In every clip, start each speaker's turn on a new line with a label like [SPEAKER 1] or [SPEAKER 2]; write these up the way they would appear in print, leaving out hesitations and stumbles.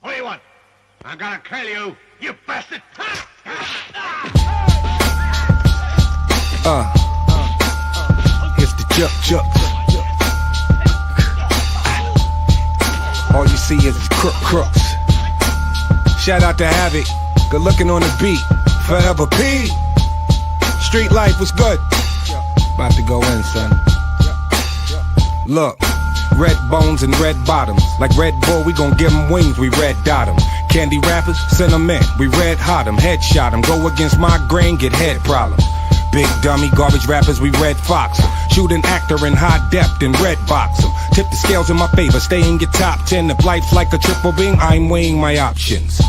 [SPEAKER 1] What do you want? I'm gonna kill you, you bastard!
[SPEAKER 2] Here's the juk. All you see is crooks. Shout out to Havoc, good looking on the beat. Forever P. Street life was good. About to go in, son. Look, red bones and red bottoms. Like Red Bull, we gon' give them wings, we red dot them. Candy rappers, send them in, we red hot them. Headshot them, go against migraine, get head problems. Big dummy, garbage rappers, we red fox them. Shoot an actor in high depth and red box them. Tip the scales in my favor, stay in your top 10. If life's like a triple beam, I'm weighing my options.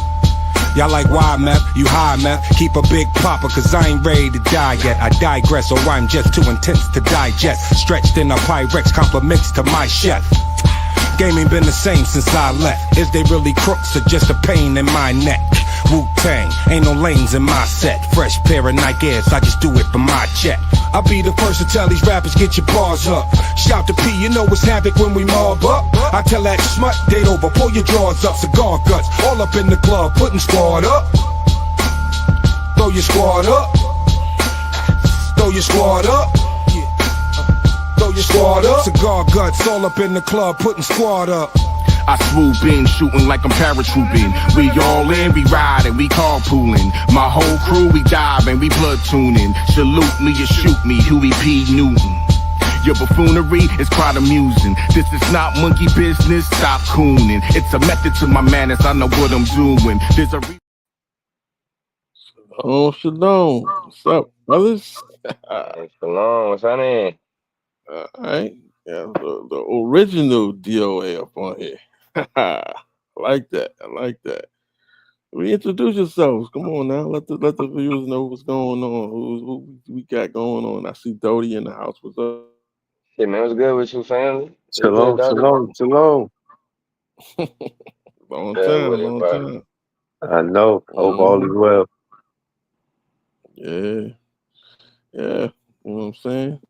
[SPEAKER 2] Y'all like wild meth, you high meth. Keep a big popper, cause I ain't ready to die yet. I digress, or I'm just too intense to digest. Stretched in a Pyrex, compliments to my chef. Game ain't been the same since I left. Is they really crooks or just a pain in my neck? Wu-Tang, ain't no lanes in my set. Fresh pair of Nike Airs, I just do it for my check. I'll be the first to tell these rappers, get your bars up. Shout to P, you know it's havoc when we mob up. I tell that smut, date over, pull your drawers up. Cigar guts, all up in the club, putting squad up. Throw your squad up. Throw your squad up. Throw your squad up. Cigar guts, all up in the club, putting squad up.
[SPEAKER 3] I swoop in, shooting like I'm paratrooping. We all in, we riding, we carpooling. My whole crew, we diving, we platooning. Salute me or shoot me, Huey P. Newton. Your buffoonery is quite amusing. This is not monkey business, stop cooning. It's a method to my madness, I know what I'm doing. There's a
[SPEAKER 4] Oh, Shalom. What's up, brothers?
[SPEAKER 5] Hey, Shalom, what's happening?
[SPEAKER 4] All right. Yeah, the original DOA up on here. I like that. Reintroduce yourselves. Come on now. Let the viewers know what's going on. Who we got going on. I see Dodie in the house. What's up?
[SPEAKER 5] Shit, man, what's good with you, family?
[SPEAKER 6] Shalom.
[SPEAKER 4] Long
[SPEAKER 5] Good with it,
[SPEAKER 4] time.
[SPEAKER 5] bro.
[SPEAKER 6] I know. Hope all is well.
[SPEAKER 4] Yeah. You know what I'm saying?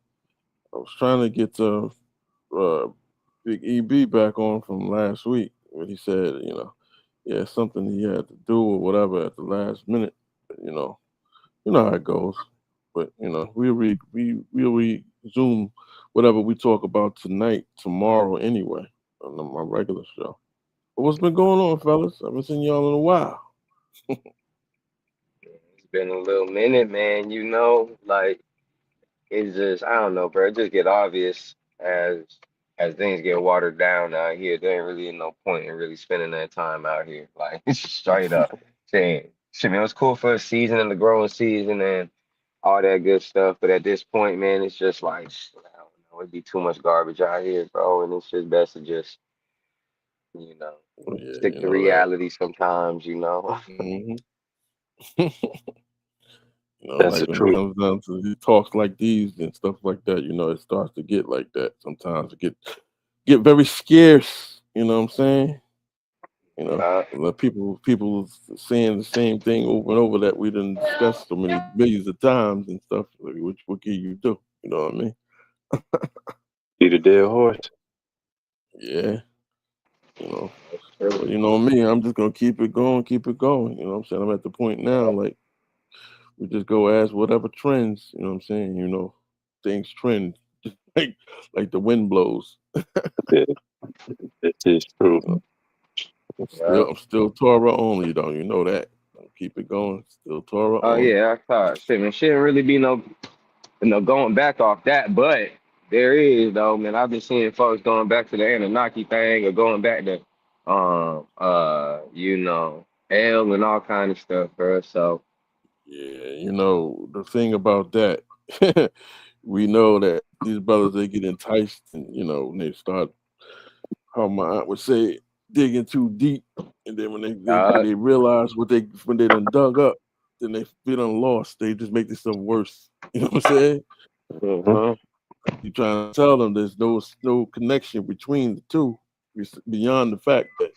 [SPEAKER 4] I was trying to get Big EB back on from last week, when he said, something he had to do or whatever at the last minute. But, you know how it goes. But we'll resume whatever we talk about tomorrow anyway, on my regular show. But what's been going on, fellas? I haven't seen y'all in a while.
[SPEAKER 5] It's been a little minute, man. It's just, I don't know, bro. It just get obvious as things get watered down out here. There ain't really no point in really spending that time out here. Like, straight up saying, shit, man, it was cool for a season and the growing season and all that good stuff. But at this point, man, it's just like, I don't know, it'd be too much garbage out here, bro. And it's just best to just, stick to reality sometimes,
[SPEAKER 4] Mhm.
[SPEAKER 6] That's
[SPEAKER 4] like
[SPEAKER 6] the
[SPEAKER 4] when
[SPEAKER 6] truth.
[SPEAKER 4] it comes down to talks like these and stuff like that, it starts to get like that sometimes. It get very scarce, you know what I'm saying? Like people saying the same thing over and over that we done discussed so many millions of times and stuff. Like, what can you do? You know what I mean?
[SPEAKER 6] Be the dead horse.
[SPEAKER 4] Yeah. But you know me, I'm just gonna keep it going. You know what I'm saying? I'm at the point now, like, we just go as whatever trends, you know what I'm saying? Things trend like the wind blows.
[SPEAKER 6] This is true.
[SPEAKER 4] I'm still Torah only, though. You know that. I'll keep it going. Still Torah
[SPEAKER 5] Oh
[SPEAKER 4] only.
[SPEAKER 5] yeah, I thought shit, man. Shouldn't really be no going back off that, but there is though, man. I've been seeing folks going back to the Anunnaki thing or going back to L and all kind of stuff, bro. So
[SPEAKER 4] Yeah, the thing about that, we know that these brothers, they get enticed and, they start, how my aunt would say, digging too deep. And then when they realize when they done dug up, then they feel done lost. They just make themselves worse. You know what I'm saying? You trying to tell them there's no connection between the two, beyond the fact that,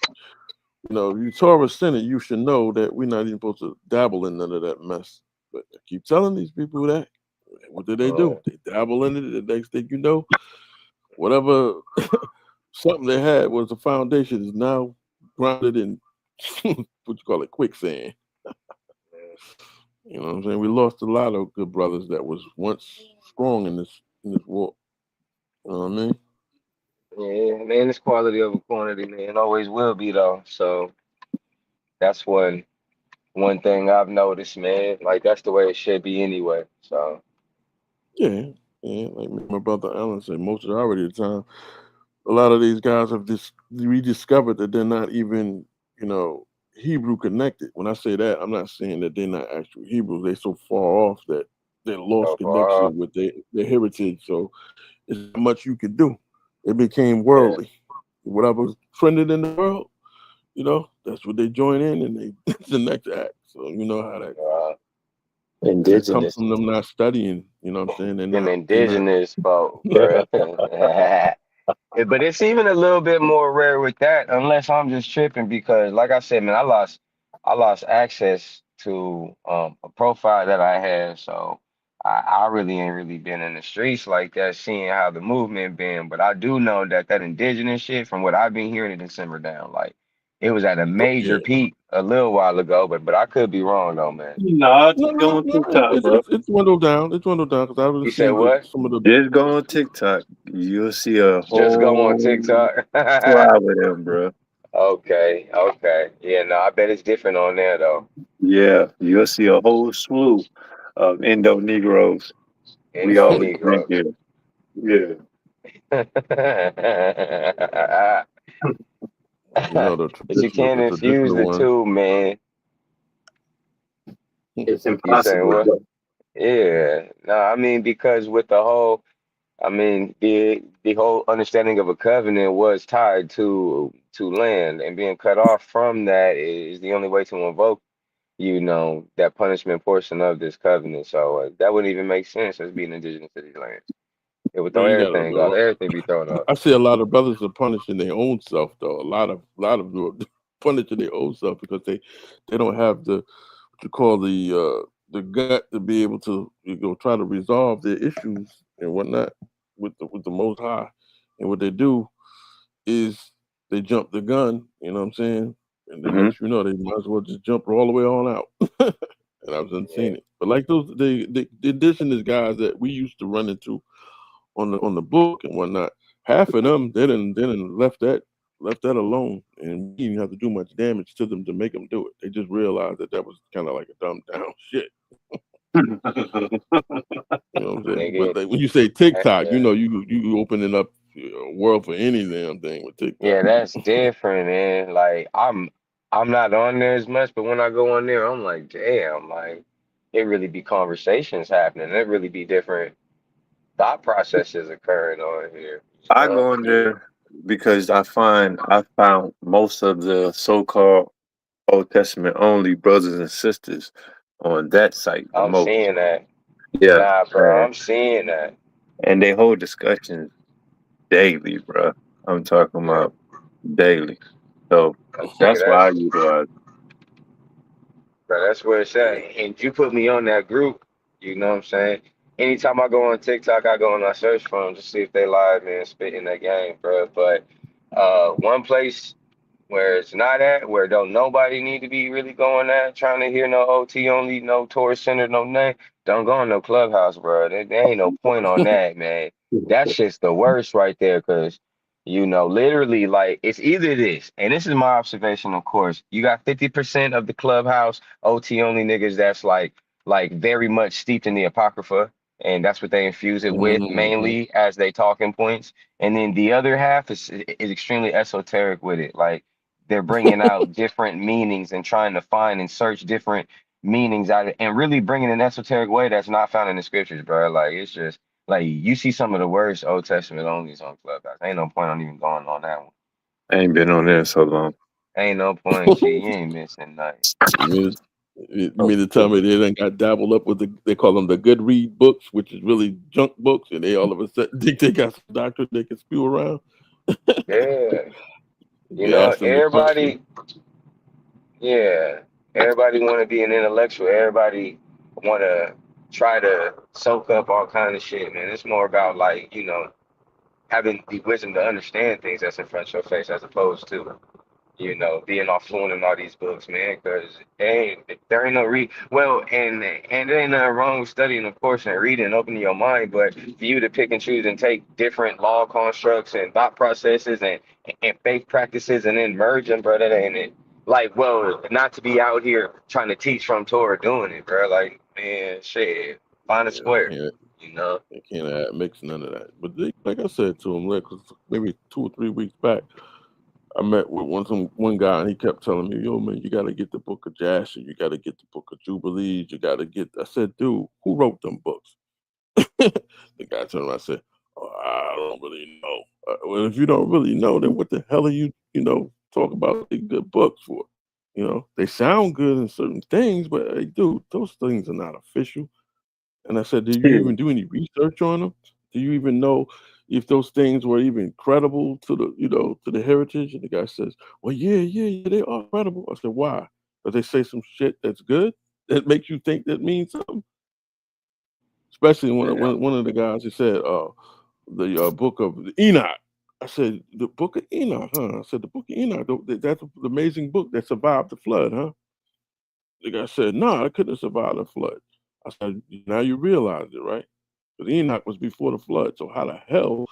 [SPEAKER 4] you Torah sinner, you should know that we're not even supposed to dabble in none of that mess. But I keep telling these people that. What do? They dabble in it. The next thing you know, whatever something they had was the foundation is now grounded in what you call it, quicksand. You know what I'm saying? We lost a lot of good brothers that was once strong in this war. You know what I mean?
[SPEAKER 5] Yeah, man, it's quality over quantity, man. It always will be though. So that's one thing I've noticed, man. Like that's the way it should be anyway. So
[SPEAKER 4] Yeah, yeah. Like my brother Alan said, most of the time, a lot of these guys have just rediscovered that they're not even, you know, Hebrew connected. When I say that, I'm not saying that they're not actual Hebrews. They're so far off that they lost
[SPEAKER 5] so far,
[SPEAKER 4] connection with their heritage. So it's not much you can do. It became
[SPEAKER 5] yeah,
[SPEAKER 4] worldly. Whatever's trending in the world, you know, that's what they join in and they that's the next act. So you know how that goes.
[SPEAKER 5] uh,
[SPEAKER 4] And it comes
[SPEAKER 6] Indigenous.
[SPEAKER 4] from them not studying, you know what I'm saying?
[SPEAKER 5] them
[SPEAKER 4] They're not
[SPEAKER 5] indigenous folk, bro. But it's even a little bit more rare with that, unless I'm just tripping because, like I said, man, I lost access to a profile that I had, so I really ain't really been in the streets like that, seeing how the movement been. But I do know that that indigenous shit, from what I've been hearing, it didn't simmer down. Like it was at a
[SPEAKER 4] yeah.
[SPEAKER 5] major peak a little while ago, but I could be wrong though, man.
[SPEAKER 6] No,
[SPEAKER 4] No,
[SPEAKER 6] just
[SPEAKER 4] no,
[SPEAKER 6] go on
[SPEAKER 4] no.
[SPEAKER 6] TikTok, bro.
[SPEAKER 4] It's dwindled down. It's dwindled down because I
[SPEAKER 5] You
[SPEAKER 4] was
[SPEAKER 5] said
[SPEAKER 4] seeing
[SPEAKER 5] what?
[SPEAKER 4] some of the.
[SPEAKER 6] Just go on TikTok. You'll see a
[SPEAKER 5] Just go on
[SPEAKER 6] whole
[SPEAKER 5] TikTok.
[SPEAKER 6] tribe of them, bro.
[SPEAKER 5] Okay, okay. Yeah, no, I bet it's different on there though.
[SPEAKER 6] Yeah, you'll see a whole slew of Indo Negroes. We
[SPEAKER 5] Indo
[SPEAKER 6] always drink
[SPEAKER 5] Negro.
[SPEAKER 6] here. Yeah.
[SPEAKER 4] You know, the
[SPEAKER 5] But you can't
[SPEAKER 4] the
[SPEAKER 5] infuse
[SPEAKER 4] traditional
[SPEAKER 5] the
[SPEAKER 4] ones.
[SPEAKER 5] two, man.
[SPEAKER 6] It's
[SPEAKER 5] You saying
[SPEAKER 6] impossible,
[SPEAKER 5] what?
[SPEAKER 6] bro.
[SPEAKER 5] Yeah. No, I mean because with the whole, I mean the whole understanding of a covenant was tied to land, and being cut off from that is the only way to invoke, that punishment portion of this covenant. So that wouldn't even make sense as being indigenous to these lands. It would
[SPEAKER 4] Man,
[SPEAKER 5] throw
[SPEAKER 4] you got
[SPEAKER 5] everything off.
[SPEAKER 4] to.
[SPEAKER 5] Everything be thrown off.
[SPEAKER 4] I see a lot of brothers are punishing their own self though. A lot of them are punishing their own self because they don't have the what you call the gut to be able to try to resolve their issues and whatnot with the Most High. And what they do is they jump the gun. You know what I'm saying? And the
[SPEAKER 6] Hmm.
[SPEAKER 4] next you know, they might as well just jump all the way on out. And I've done
[SPEAKER 5] Yeah.
[SPEAKER 4] seen it. But like those the indigenous guys that we used to run into on the book and whatnot. Half of them they didn't left that alone, and we didn't have to do much damage to them to make them do it. They just realized that was kind of like a dumbed down shit. You know what I'm saying? But
[SPEAKER 5] Nigga.
[SPEAKER 4] like, when you say TikTok,
[SPEAKER 5] Yeah.
[SPEAKER 4] you opening up a world for any damn thing with TikTok.
[SPEAKER 5] Yeah, that's different, man. Like I'm not on there as much, but when I go on there, I'm like, damn, like it really be conversations happening. It really be different thought processes occurring on here, you
[SPEAKER 6] I
[SPEAKER 5] know?
[SPEAKER 6] go in there because I found most of the so-called Old Testament only brothers and sisters on that site the
[SPEAKER 5] I'm
[SPEAKER 6] most.
[SPEAKER 5] seeing that.
[SPEAKER 6] Yeah,
[SPEAKER 5] Nah, bro,
[SPEAKER 6] and
[SPEAKER 5] I'm seeing that.
[SPEAKER 6] and they hold discussions daily, bro. I'm talking
[SPEAKER 5] Yeah.
[SPEAKER 6] about daily. So
[SPEAKER 5] Nigga,
[SPEAKER 6] that's why I utilize.
[SPEAKER 5] that's where it's at. And you put me on that group, you know what I'm saying? Anytime I go on TikTok, I go and I search for them to see if they live and spitting that game, bro. But one place where it's not at, where don't nobody need to be really going at, trying to hear no OT only, no tourist center, no name. Don't go in no clubhouse, bro. There ain't no point on that, man. That shit's the worst right there, cause literally, like it's either this, and this is my observation, of course. You got 50% of the clubhouse OT only niggas that's like very much steeped in the apocrypha, and that's what they infuse it with
[SPEAKER 4] Mhm.
[SPEAKER 5] mainly as they talking points. And then the other half is extremely esoteric with it, like they're bringing out different meanings and trying to find and search different meanings out of, and really bringing an esoteric way that's not found in the scriptures, bro. Like it's just like you see some of the worst Old Testament onlys on Clubhouse. Ain't no point on even going on that one.
[SPEAKER 6] I ain't been on there in so long.
[SPEAKER 5] Ain't no point. Shit, you ain't missing nothing.
[SPEAKER 4] You mean to tell me they done got dabbled up with they call them the good read books, which is really junk books, and they all of a sudden think they got some doctrine they can spew around?
[SPEAKER 5] Yeah,
[SPEAKER 4] You ask them the question.
[SPEAKER 5] everybody. Yeah, everybody want to be an intellectual. Everybody want to try to soak up all kind of shit, man. It's more about like having the wisdom to understand things that's in front of your face, as opposed to, being all fluent in all these books, man. Because there ain't no well, and there ain't nothing wrong with studying, of course, and reading and opening your mind. But for you to pick and choose and take different law constructs and thought processes and faith practices and then merge them, bro, that ain't it. Like, well, not to be out here trying to teach from Torah doing it, bro. Like, man, shit, find a
[SPEAKER 4] Yeah, they
[SPEAKER 5] square,
[SPEAKER 4] can't
[SPEAKER 5] you know.
[SPEAKER 4] they can't add, mix none of that. But like I said to him, like maybe 2 or 3 weeks back, I met with one guy and he kept telling me, "Yo, man, you got to get the Book of Jasher, you got to get the Book of Jubilees, you got to get." I said, "Dude, who wrote them books?" The guy turned around and said, "Oh, I don't really know." Well, if you don't really know, then what the hell are you, talk about the good books for? They sound good in certain things, but hey, dude, those things are not official. And I said, "Do you
[SPEAKER 6] Yeah.
[SPEAKER 4] even do any research on them? Do you even know if those things were even credible to the heritage?" And the guy says, "Well, yeah, they are credible." I said, "Why? Because they say some shit that's good that makes you think that means something." Especially
[SPEAKER 5] Yeah.
[SPEAKER 4] one of the guys, he said, the book of Enoch. I said, "The book of Enoch, huh?" I said, "The book of Enoch, that's the amazing book that survived the flood, huh?" The guy said, "No, I couldn't have survived the flood." I said, "Now you realize it, right? Because Enoch was before the flood. So how the hell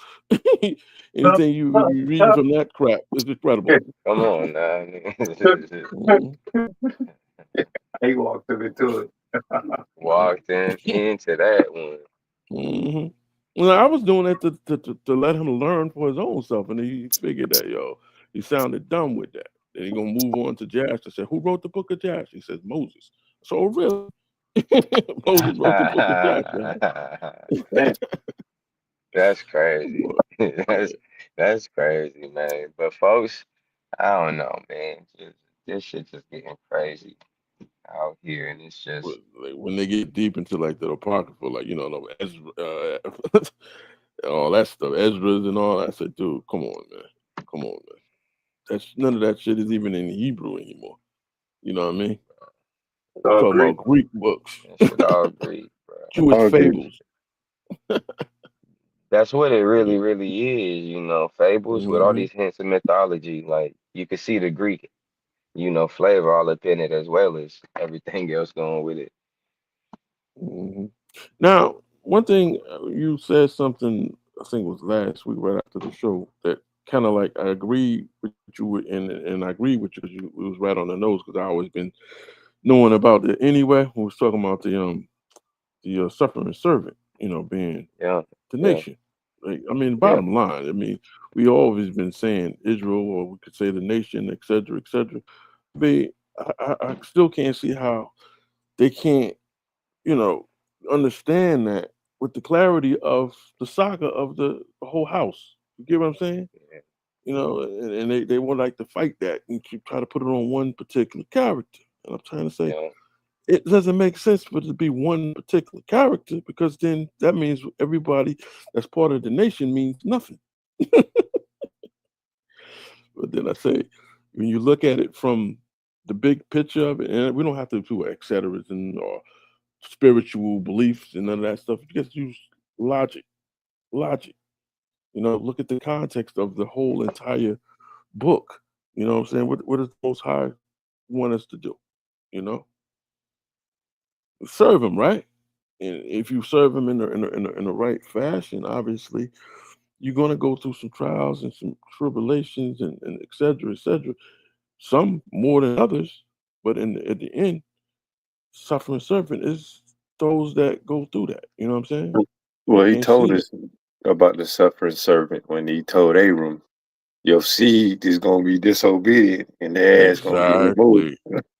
[SPEAKER 4] anything you reading from that crap is incredible?"
[SPEAKER 5] Come on now.
[SPEAKER 4] Mhm,
[SPEAKER 6] He walked him into it.
[SPEAKER 5] Walked into that one.
[SPEAKER 4] mhm. Well, I was doing that to let him learn for his own self, and he figured that he sounded dumb with that. Then he gonna move on to Jasher. I said, "Who wrote the book of Jasher?" He says, "Moses." So really, Moses wrote the book of Jasher.
[SPEAKER 5] That's crazy. That's crazy, man. But folks, I don't know, man. This shit just getting crazy out here, and it's just
[SPEAKER 4] Like, when they get deep into like the apocrypha, like no Ezra, all that stuff, Ezra's and all that. I said, "Dude, come on, man. That's none of that shit is even in Hebrew anymore. You know what I mean? We're
[SPEAKER 6] All
[SPEAKER 4] talking
[SPEAKER 6] agree.
[SPEAKER 4] about Greek books,
[SPEAKER 5] that shit all agreed, bro.
[SPEAKER 4] Jewish
[SPEAKER 6] All agree.
[SPEAKER 4] fables."
[SPEAKER 5] That's what it
[SPEAKER 4] Yeah.
[SPEAKER 5] really, really is, fables with all
[SPEAKER 4] Hmm.
[SPEAKER 5] these hints of mythology. Like you can see the Greek, flavor all up in it as well as everything else going with it.
[SPEAKER 4] Hmm. Now, one thing you said something, I think it was last week right after the show, that kind of like I agree with you and I agree with you 'cause it was right on the nose because I always been knowing about it anyway. We was talking about the suffering servant, being
[SPEAKER 5] Yeah,
[SPEAKER 4] the
[SPEAKER 5] yeah,
[SPEAKER 4] nation. Like, I mean,
[SPEAKER 5] yeah,
[SPEAKER 4] bottom line, I mean, we always been saying Israel, or we could say the nation, et cetera, et cetera. But I still can't see how they can't, you know, understand that with the clarity of the saga of the whole house. You get what I'm saying?
[SPEAKER 5] yeah,
[SPEAKER 4] And they would like to fight that and keep try to put it on one particular character. And I'm trying to say
[SPEAKER 5] yeah.
[SPEAKER 4] it doesn't make sense for it to be one particular character because then that means everybody that's part of the nation means nothing. But then I say, when you look at it from the big picture of it, and we don't have to do et ceteras and or spiritual beliefs and none of that stuff. You just use logic. Logic. Look at the context of the whole entire book. You know what I'm saying? What does the Most High want us to do? You know, serve Him, right? And if you serve Him in the right fashion, obviously you're going to go through some trials and some tribulations and et cetera, et cetera. Some more than others, but at the end, suffering servant is those that go through that. You know what I'm saying? They
[SPEAKER 6] Well, he
[SPEAKER 4] can't
[SPEAKER 6] told
[SPEAKER 4] see it.
[SPEAKER 6] us about the suffering servant when he told Abram, "Your seed is gonna be disobedient, and their ass gonna get removed."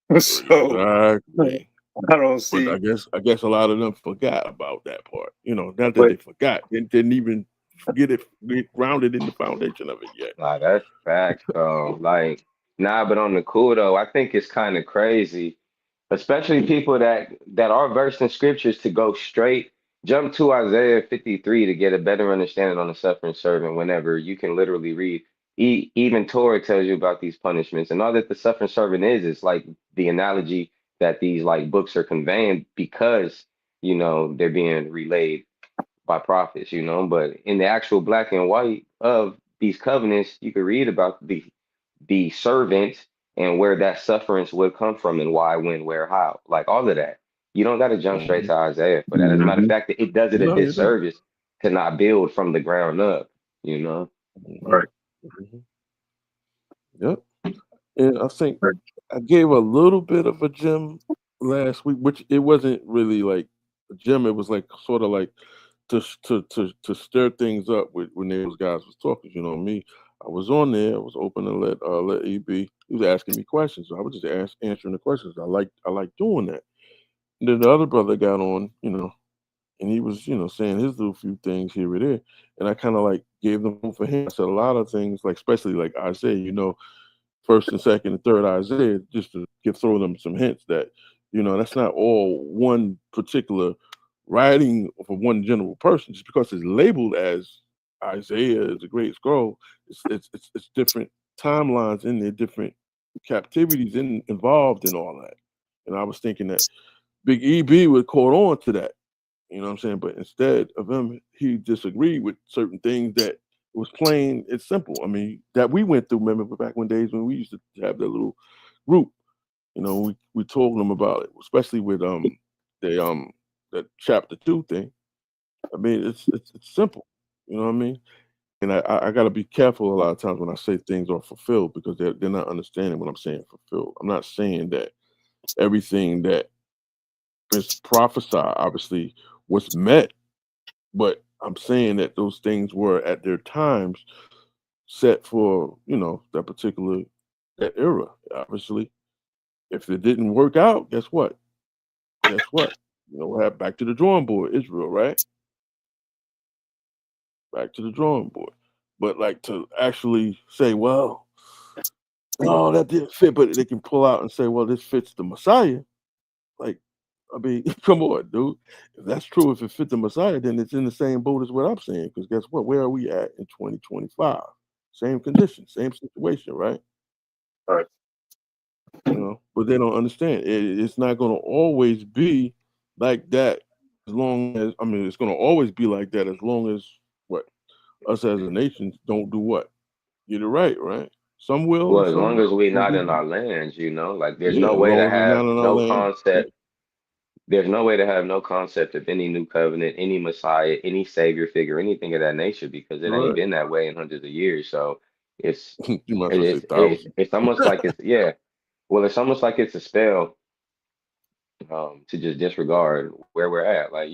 [SPEAKER 4] Exactly.
[SPEAKER 6] So
[SPEAKER 4] Exactly.
[SPEAKER 6] I don't
[SPEAKER 4] But
[SPEAKER 6] see.
[SPEAKER 4] I guess a lot of them forgot about that part. Not that
[SPEAKER 6] But
[SPEAKER 4] they forgot, they didn't even get grounded in the foundation of it yet.
[SPEAKER 5] Nah, that's facts, bro. Like, nah, but on the cool though, I think it's kind of crazy, especially people that are versed in scriptures to go straight, jump to Isaiah 53 to get a better understanding on the suffering servant whenever you can literally read. Even Torah tells you about these punishments and all that the suffering servant is like the analogy that these like books are conveying because, they're being relayed by prophets, but in the actual black and white. of these covenants, you could read about the servant and where that sufferance would come from and why, when, where, how, like all of that. You don't got to jump straight
[SPEAKER 4] Mhm.
[SPEAKER 5] to Isaiah for that. As a matter of fact, it does it a
[SPEAKER 4] No, you don't.
[SPEAKER 5] disservice to not build from the ground up, you know?
[SPEAKER 4] Mhm.
[SPEAKER 6] Right.
[SPEAKER 4] Mhm. Yep. And I think I gave a little bit of a gem last week, which it wasn't really like a gem. It was like sort of like to stir things up with when those guys was talking. You know me, I was on there. I was open to let EB. He was asking me questions. So I was just answering the questions. I like doing that. And then the other brother got on, and he was saying his little few things here and there, and I kind of like gave them room for him. I said a lot of things, like especially like Isaiah, first and second and third Isaiah, just to throw them some hints that that's not all one particular writing for one general person. Just because it's labeled as Isaiah is a great scroll, it's different timelines in there, different captivities involved in all that. And I was thinking that Big EB would caught on to that, you know what I'm saying? But instead of him, he disagreed with certain things that was plain. It's simple. I mean, that we went through. Remember back when days when we used to have that little group. We told them about it, especially with the that chapter 2 thing. I mean, it's simple. You know what I mean? And I got to be careful a lot of times when I say things are fulfilled because they're not understanding what I'm saying fulfilled. I'm not saying that everything that is prophesied obviously was met, but I'm saying that those things were at their times set for, that particular that era. Obviously, if it didn't work out, guess what? Guess what? We'll have back to the drawing board, Israel, right? Back to the drawing board. But like to actually say, well, no, that didn't fit, but they can pull out and say, well, this fits the Messiah. Like, I mean, come on, dude. If that's true, if it fit the Messiah, then it's in the same boat as what I'm saying. Because guess what? Where are we at in 2025? Same condition, same situation, right?
[SPEAKER 6] Right.
[SPEAKER 4] But they don't understand. It's not going to always be like that. As long as it's going to always be like that as long as what us as a nation don't do what get it right, right? Some will,
[SPEAKER 5] Well,
[SPEAKER 4] and
[SPEAKER 5] as
[SPEAKER 4] some
[SPEAKER 5] long as we're
[SPEAKER 4] won't
[SPEAKER 5] not
[SPEAKER 4] do
[SPEAKER 5] in
[SPEAKER 4] that.
[SPEAKER 5] our lands, like there's
[SPEAKER 4] Yeah,
[SPEAKER 5] no
[SPEAKER 4] as
[SPEAKER 5] way to
[SPEAKER 4] long as it's not
[SPEAKER 5] have
[SPEAKER 4] in our
[SPEAKER 5] no
[SPEAKER 4] land. Yeah,
[SPEAKER 5] concept. There's no way to have no concept of any new covenant, any Messiah, any Savior figure, anything of that nature, because it ain't
[SPEAKER 4] correct.
[SPEAKER 5] been that way in hundreds of years. So it's
[SPEAKER 4] You might as well say
[SPEAKER 5] it's
[SPEAKER 4] thousands.
[SPEAKER 5] it's almost like it's yeah. Well, it's almost like it's a spell to just disregard where we're at. Like,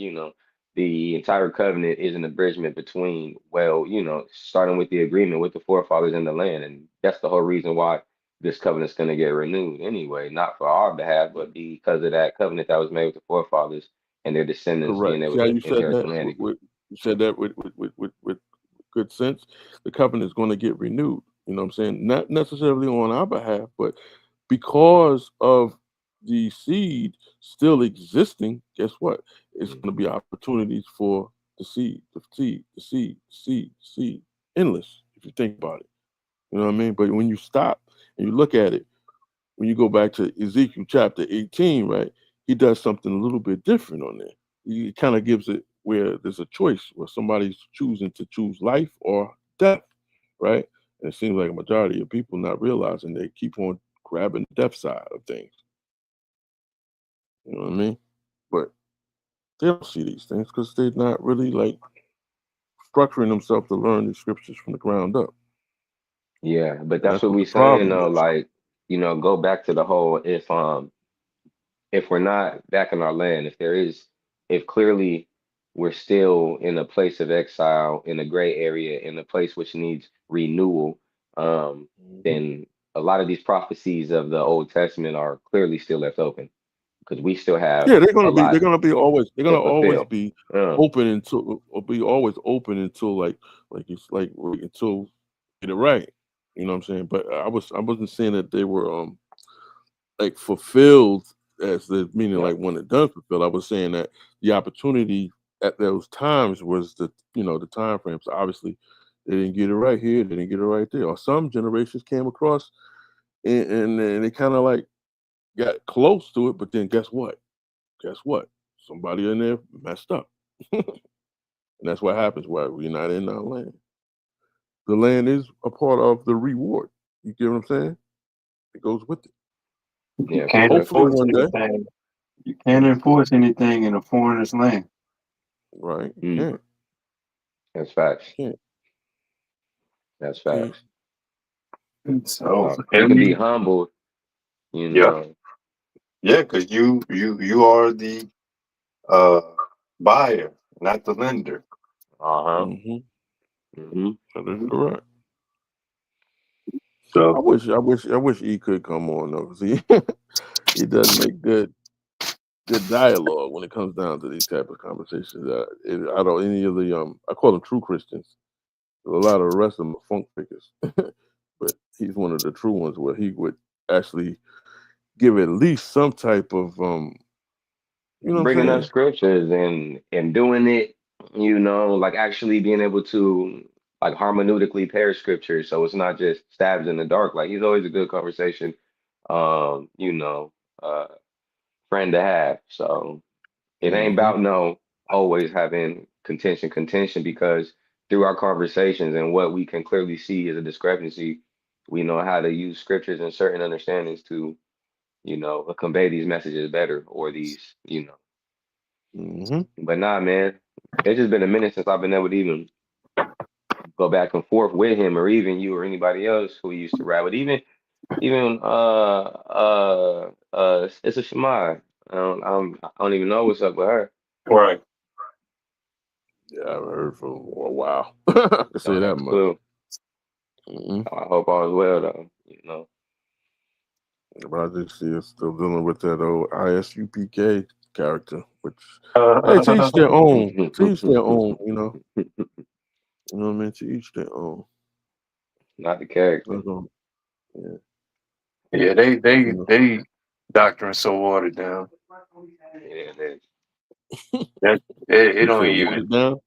[SPEAKER 5] the entire covenant is an abridgment between, well, starting with the agreement with the forefathers in the land. And that's the whole reason why this covenant's going to get renewed anyway, not for our behalf, but because of that covenant that was made with the forefathers and their descendants being
[SPEAKER 4] Correct.
[SPEAKER 5] able
[SPEAKER 4] See how
[SPEAKER 5] to
[SPEAKER 4] you said
[SPEAKER 5] inherit the
[SPEAKER 4] that?
[SPEAKER 5] land again.
[SPEAKER 4] You said that with good sense. The covenant is going to get renewed. You know what I'm saying? Not necessarily on our behalf, but because of the seed still existing, guess what? It's going to be opportunities for the seed, endless. If you think about it, you know what I mean. But when you stop and you look at it, when you go back to Ezekiel chapter 18, right, he does something a little bit different on there. He kind of gives it where there's a choice where somebody's choosing to choose life or death, right? And it seems like a majority of people not realizing they keep on grabbing the death side of things. You know what I mean? But they don't see these things because they're not really like structuring themselves to learn these scriptures from the ground up.
[SPEAKER 5] Yeah, but
[SPEAKER 4] And
[SPEAKER 5] that's
[SPEAKER 4] that's
[SPEAKER 5] what
[SPEAKER 4] what
[SPEAKER 5] we
[SPEAKER 4] the
[SPEAKER 5] saying
[SPEAKER 4] problem
[SPEAKER 5] though.
[SPEAKER 4] is.
[SPEAKER 5] Like, go back to the whole if we're not back in our land, if clearly we're still in a place of exile, in a gray area, in a place which needs renewal,
[SPEAKER 4] Mhm.
[SPEAKER 5] then a lot of these prophecies of the Old Testament are clearly still left open because we still have
[SPEAKER 4] Yeah, they're
[SPEAKER 5] a
[SPEAKER 4] gonna be. They're
[SPEAKER 5] lot
[SPEAKER 4] gonna be always. They're
[SPEAKER 5] to
[SPEAKER 4] gonna always
[SPEAKER 5] fulfill.
[SPEAKER 4] be
[SPEAKER 5] Uh,
[SPEAKER 4] open until, or be always open until like it's like wait until get it right. You know what I'm saying? But I wasn't saying that they were like fulfilled as the meaning
[SPEAKER 5] yeah,
[SPEAKER 4] like when it done fulfilled. I was saying that the opportunity at those times was the time frames. Obviously, they didn't get it right here. They didn't get it right there. Or some generations came across and then they kind of like got close to it. But then guess what? Guess what? Somebody in there messed up. And that's what happens why we're not in our land. the land is a part of the reward. You get what I'm saying? It goes with it.
[SPEAKER 6] You
[SPEAKER 5] Yeah, for
[SPEAKER 6] can't
[SPEAKER 5] sure.
[SPEAKER 4] Hopefully
[SPEAKER 6] enforce
[SPEAKER 4] one day.
[SPEAKER 6] anything. You can't enforce anything in a foreigner's land.
[SPEAKER 4] Right? You
[SPEAKER 5] Mm,
[SPEAKER 4] can't.
[SPEAKER 5] that's facts.
[SPEAKER 4] Can't.
[SPEAKER 5] That's
[SPEAKER 4] Can't.
[SPEAKER 5] facts.
[SPEAKER 6] So
[SPEAKER 5] You can be
[SPEAKER 6] every
[SPEAKER 5] humble,
[SPEAKER 6] yeah, yeah, because you are the uh buyer, not the lender.
[SPEAKER 5] Uh-huh.
[SPEAKER 4] Mm-hmm.
[SPEAKER 5] Mm-hmm.
[SPEAKER 4] That is correct.
[SPEAKER 6] So
[SPEAKER 4] I wish E could come on though, because he he does make good dialogue when it comes down to these type of conversations. I don't any of the I call them true Christians. A lot of the rest of them are funk pickers, but he's one of the true ones where he would actually give at least some type of you know what I'm
[SPEAKER 5] Bringing up
[SPEAKER 4] saying?
[SPEAKER 5] scriptures and doing it, like actually being able to like hermeneutically pair scriptures, so it's not just stabs in the dark. Like he's always a good conversation, um, you know, uh, friend to have. So it ain't
[SPEAKER 4] Mm-hmm.
[SPEAKER 5] about no always having contention because through our conversations and what we can clearly see as a discrepancy, we know how to use scriptures and certain understandings to, convey these messages better or these.
[SPEAKER 4] Mm-hmm.
[SPEAKER 5] But nah, man, it's just been a minute since I've been able to even go back and forth with him or even you or anybody else who used to rap with. Even it's a Shemai. I don't even know what's up with her.
[SPEAKER 6] right.
[SPEAKER 4] Yeah, I've heard from for a while. I can say
[SPEAKER 5] Don't
[SPEAKER 4] that
[SPEAKER 5] have a
[SPEAKER 4] much.
[SPEAKER 5] clue.
[SPEAKER 4] Mm-hmm.
[SPEAKER 5] I hope all is well though.
[SPEAKER 4] But I just see us still dealing with that old ISUPK character, which hey, to each their own. To each their own, you know. You know what I mean? To each their own.
[SPEAKER 5] Not the character.
[SPEAKER 4] That's all. Yeah.
[SPEAKER 6] Yeah, they
[SPEAKER 4] You
[SPEAKER 6] they
[SPEAKER 4] know.
[SPEAKER 6] they doctrine so watered down
[SPEAKER 5] Yeah, it
[SPEAKER 6] that it
[SPEAKER 4] You
[SPEAKER 6] don't
[SPEAKER 4] said water
[SPEAKER 6] even.
[SPEAKER 4] it down?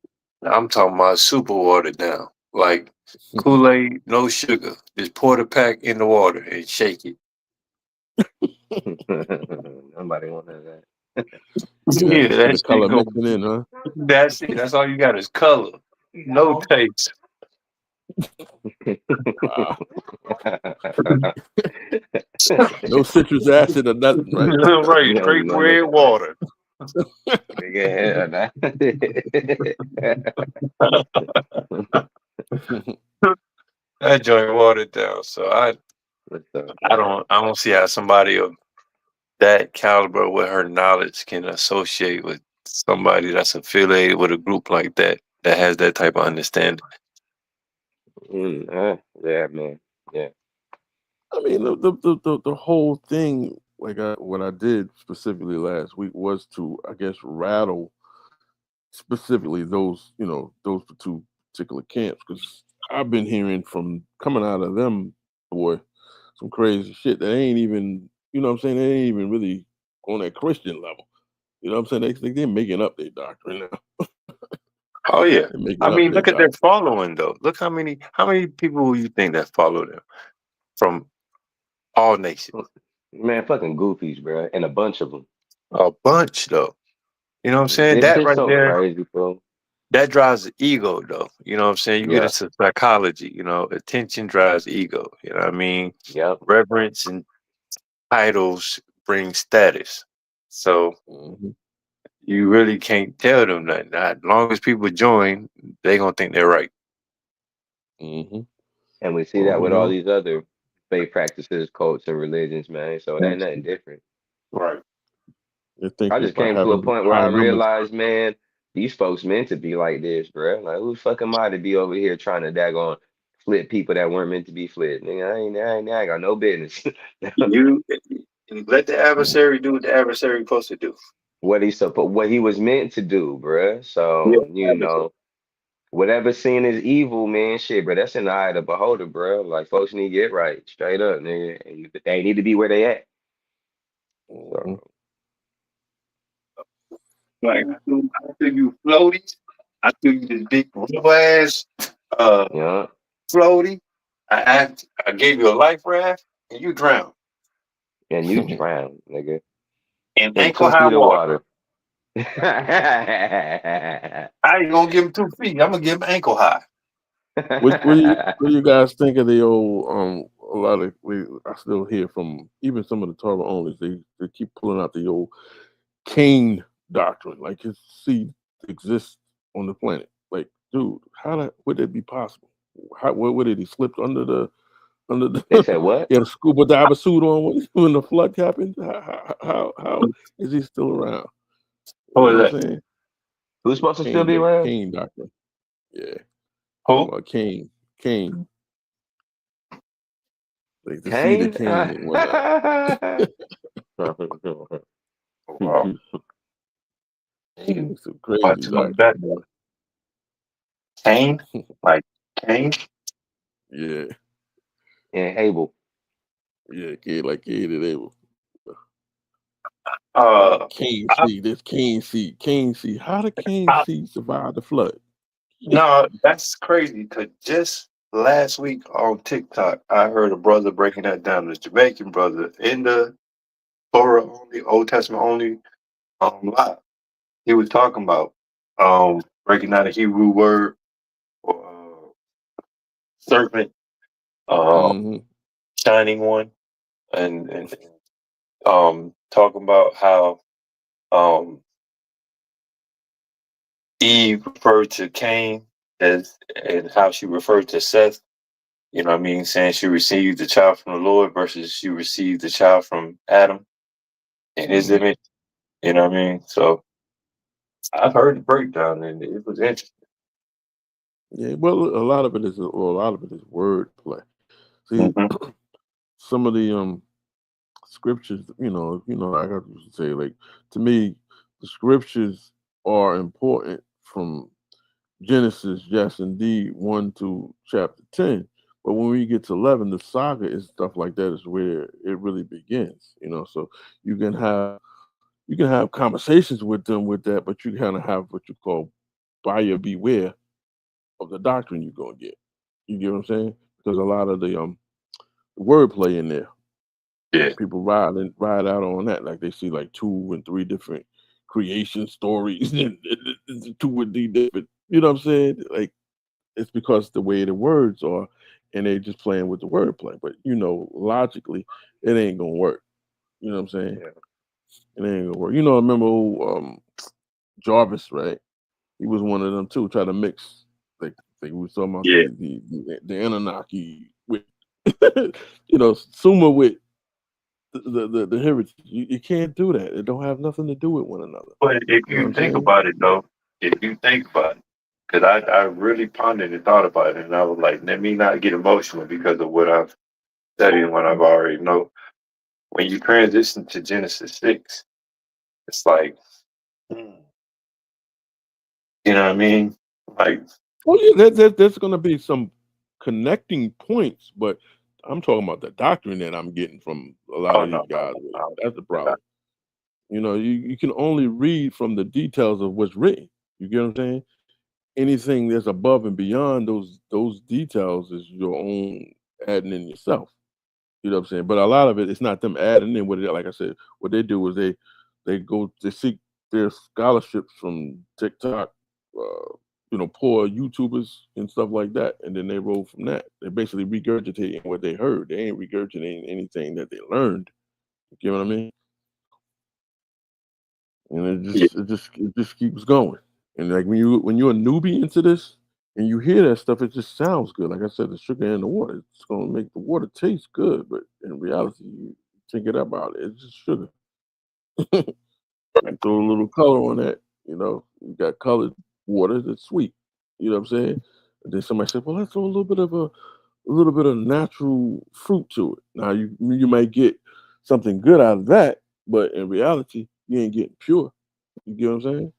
[SPEAKER 6] I'm talking about super watered down, like Kool-Aid, no sugar. Just pour the pack in the water and shake it.
[SPEAKER 5] is. Nobody wanted that.
[SPEAKER 6] Yeah,
[SPEAKER 4] See
[SPEAKER 6] that
[SPEAKER 4] the
[SPEAKER 6] shit
[SPEAKER 4] color
[SPEAKER 6] go.
[SPEAKER 4] mixing in, huh?
[SPEAKER 6] That's it. That's all you got is color, no taste.
[SPEAKER 4] Wow. No citrus acid or nothing, right?
[SPEAKER 6] Right,
[SPEAKER 5] No,
[SPEAKER 6] straight
[SPEAKER 5] no, no.
[SPEAKER 6] red water.
[SPEAKER 5] Nigga,
[SPEAKER 6] That joint watered down. So
[SPEAKER 5] what's up,
[SPEAKER 6] I
[SPEAKER 5] man?
[SPEAKER 6] don't see how somebody of that caliber with her knowledge can associate with somebody that's affiliated with a group like that has that type of understanding.
[SPEAKER 5] Yeah, man. Yeah.
[SPEAKER 4] I mean, the whole thing, like what I did specifically last week was to, I guess, rattle specifically those two particular camps, because I've been hearing from coming out of them, boy, some crazy shit that ain't even, you know what I'm saying, they ain't even really on that Christian level. You know what I'm saying? They're making up their doctrine now.
[SPEAKER 6] Oh yeah.
[SPEAKER 4] They're
[SPEAKER 6] I
[SPEAKER 4] making up
[SPEAKER 6] mean,
[SPEAKER 4] their
[SPEAKER 6] look at their
[SPEAKER 4] doctrine.
[SPEAKER 6] following though. Look how many people you think that follow them from all nations?
[SPEAKER 5] Man, fucking goofies, bro, and a bunch of them.
[SPEAKER 6] A bunch though. You know what I'm saying?
[SPEAKER 5] This
[SPEAKER 6] That
[SPEAKER 5] shit's
[SPEAKER 6] right
[SPEAKER 5] so
[SPEAKER 6] there,
[SPEAKER 5] crazy, bro.
[SPEAKER 6] that drives the ego though. You know what I'm saying? You get
[SPEAKER 5] Yeah.
[SPEAKER 6] into psychology, attention drives ego. You know what I mean?
[SPEAKER 5] Yep.
[SPEAKER 6] Reverence and titles bring status. So
[SPEAKER 4] Hmm.
[SPEAKER 6] you really can't tell them that. As long as people join, they gonna think they're right.
[SPEAKER 4] Hmm.
[SPEAKER 5] And we see
[SPEAKER 4] Well,
[SPEAKER 5] that with all these other faith practices, cults, and religions, man. So it ain't nothing different.
[SPEAKER 6] Right.
[SPEAKER 4] they
[SPEAKER 5] I
[SPEAKER 4] think
[SPEAKER 5] just
[SPEAKER 4] by
[SPEAKER 5] came to a
[SPEAKER 4] having
[SPEAKER 5] point where I
[SPEAKER 4] high numbers.
[SPEAKER 5] realized, man, these folks meant to be like this, bro. Like, who the fuck am I to be over here trying to daggone flip people that weren't meant to be flipped? Nigga, I ain't got no business.
[SPEAKER 6] You let the adversary do what the adversary supposed to do.
[SPEAKER 5] What he was meant to do, bruh.
[SPEAKER 6] Yeah,
[SPEAKER 5] So,
[SPEAKER 6] adversary.
[SPEAKER 5] whatever sin is evil, man, shit, bro, that's in the eye of the beholder, bro. Like, folks need to get right, straight up, nigga. And they need to be where they at.
[SPEAKER 4] Hmm.
[SPEAKER 5] So,
[SPEAKER 6] Like I threw you floaties. I threw you this big rubber ass uh
[SPEAKER 5] yeah.
[SPEAKER 6] floaty. I gave you a life raft and you drowned
[SPEAKER 5] And you drown, nigga,
[SPEAKER 6] in
[SPEAKER 5] in
[SPEAKER 6] ankle
[SPEAKER 5] 2 feet
[SPEAKER 6] high
[SPEAKER 5] of
[SPEAKER 6] water.
[SPEAKER 5] water.
[SPEAKER 6] I ain't gonna give him 2 feet. I'm gonna give him ankle high.
[SPEAKER 4] What do you guys think of the old a lot of I still hear from even some of the Torah onlys, they keep pulling out the old Cain doctrine, like his seed exists on the planet. Like, dude, would that be possible? How what did he slipped under
[SPEAKER 5] They
[SPEAKER 4] the
[SPEAKER 5] said what?
[SPEAKER 4] he had a scuba diver suit on when the flood happened? How is he still around?
[SPEAKER 6] Who
[SPEAKER 4] You know
[SPEAKER 6] was
[SPEAKER 4] what I'm
[SPEAKER 6] that?
[SPEAKER 4] saying?
[SPEAKER 5] Who's supposed to still
[SPEAKER 4] Cain,
[SPEAKER 5] be
[SPEAKER 4] the
[SPEAKER 5] around?
[SPEAKER 4] Cain doctrine. Yeah. Talking
[SPEAKER 6] Who?
[SPEAKER 4] about Cain, like the seed of
[SPEAKER 5] Kane?
[SPEAKER 4] Cain and whatnot.
[SPEAKER 6] Wow.
[SPEAKER 4] It's some crazy
[SPEAKER 6] What's on
[SPEAKER 4] doctrine,
[SPEAKER 6] that?
[SPEAKER 4] boy.
[SPEAKER 6] Kane? Like Kane?
[SPEAKER 4] Yeah,
[SPEAKER 5] And Abel.
[SPEAKER 4] yeah, kid like kid and Abel.
[SPEAKER 6] Uh,
[SPEAKER 4] Cain
[SPEAKER 6] I,
[SPEAKER 4] seed, this Cain seed. How did Cain
[SPEAKER 6] I,
[SPEAKER 4] seed survive the flood?
[SPEAKER 6] no, that's crazy. Cause just last week on TikTok, I heard a brother breaking that down. This Jamaican brother in the Torah only, Old Testament only, live. He was talking about breaking down the Hebrew word for serpent, uh,
[SPEAKER 4] Hmm.
[SPEAKER 6] shining one, and talking about how um Eve referred to Cain as and how she referred to Seth. You know what I mean? Saying she received the child from the Lord versus she received the child from Adam in his
[SPEAKER 4] Hmm.
[SPEAKER 6] image. You know what I mean? So I've heard the breakdown and it was interesting.
[SPEAKER 4] Yeah, well, a lot of it is word play. See,
[SPEAKER 6] Hmm.
[SPEAKER 4] some of the scriptures, I got to say, like to me, the scriptures are important from Genesis, yes, indeed, 1 to chapter 10. But when we get to 11, the saga and stuff like that is where it really begins. So you can have you can have conversations with them with that, but you kind of have what you call buyer beware of the doctrine you're gonna get. You get what I'm saying? Because a lot of the wordplay in there,
[SPEAKER 6] Yeah.
[SPEAKER 4] people ride out on that, like they see like 2 and 3 different creation stories and 2 and 3 different. You know what I'm saying? Like it's because the way the words are, and they just playing with the wordplay. But logically, it ain't gonna work. You know what I'm saying?
[SPEAKER 6] Yeah.
[SPEAKER 4] It ain't gonna work. Remember old Jarvis, right? He was one of them too. Try to mix, like we was talking about
[SPEAKER 6] Yeah.
[SPEAKER 4] the Anunnaki with, Suma with the heritage. You can't do that. It don't have nothing to do with one another.
[SPEAKER 6] But if
[SPEAKER 4] You know what
[SPEAKER 6] you
[SPEAKER 4] I'm
[SPEAKER 6] think
[SPEAKER 4] saying?
[SPEAKER 6] about it, though, if you think about it, because I really pondered and thought about it, and I was like, let me not get emotional because of what I've studied and what I've already know. When you transition to Genesis 6, it's like, hmm, you know what I mean? Like,
[SPEAKER 4] Well, yeah, there's going to be some connecting points, but I'm talking about the doctrine that I'm getting from a lot
[SPEAKER 6] oh,
[SPEAKER 4] of
[SPEAKER 6] no,
[SPEAKER 4] these
[SPEAKER 6] no,
[SPEAKER 4] guys.
[SPEAKER 6] no, no.
[SPEAKER 4] That's the
[SPEAKER 6] Yeah.
[SPEAKER 4] problem. You can only read from the details of what's written. You get what I'm saying? Anything that's above and beyond those details is your own adding in yourself. You know what I'm saying? But a lot of it's not them adding in what like I said, what they do is they seek their scholarships from TikTok, poor YouTubers and stuff like that, and then they roll from that. They're basically regurgitating what they heard. They ain't regurgitating anything that they learned. You get what I mean? And
[SPEAKER 6] Yeah.
[SPEAKER 4] it just keeps going. And like when you're a newbie into this and you hear that stuff, it just sounds good. Like I said, the sugar in the water, it's gonna make the water taste good, but in reality, you think it about it, it's just sugar. You throw a little color on that, you got colored water that's sweet. You know what I'm saying? And then somebody said, well, let's throw a little bit of natural fruit to it. Now you might get something good out of that, but in reality, you ain't getting pure. You get what I'm saying?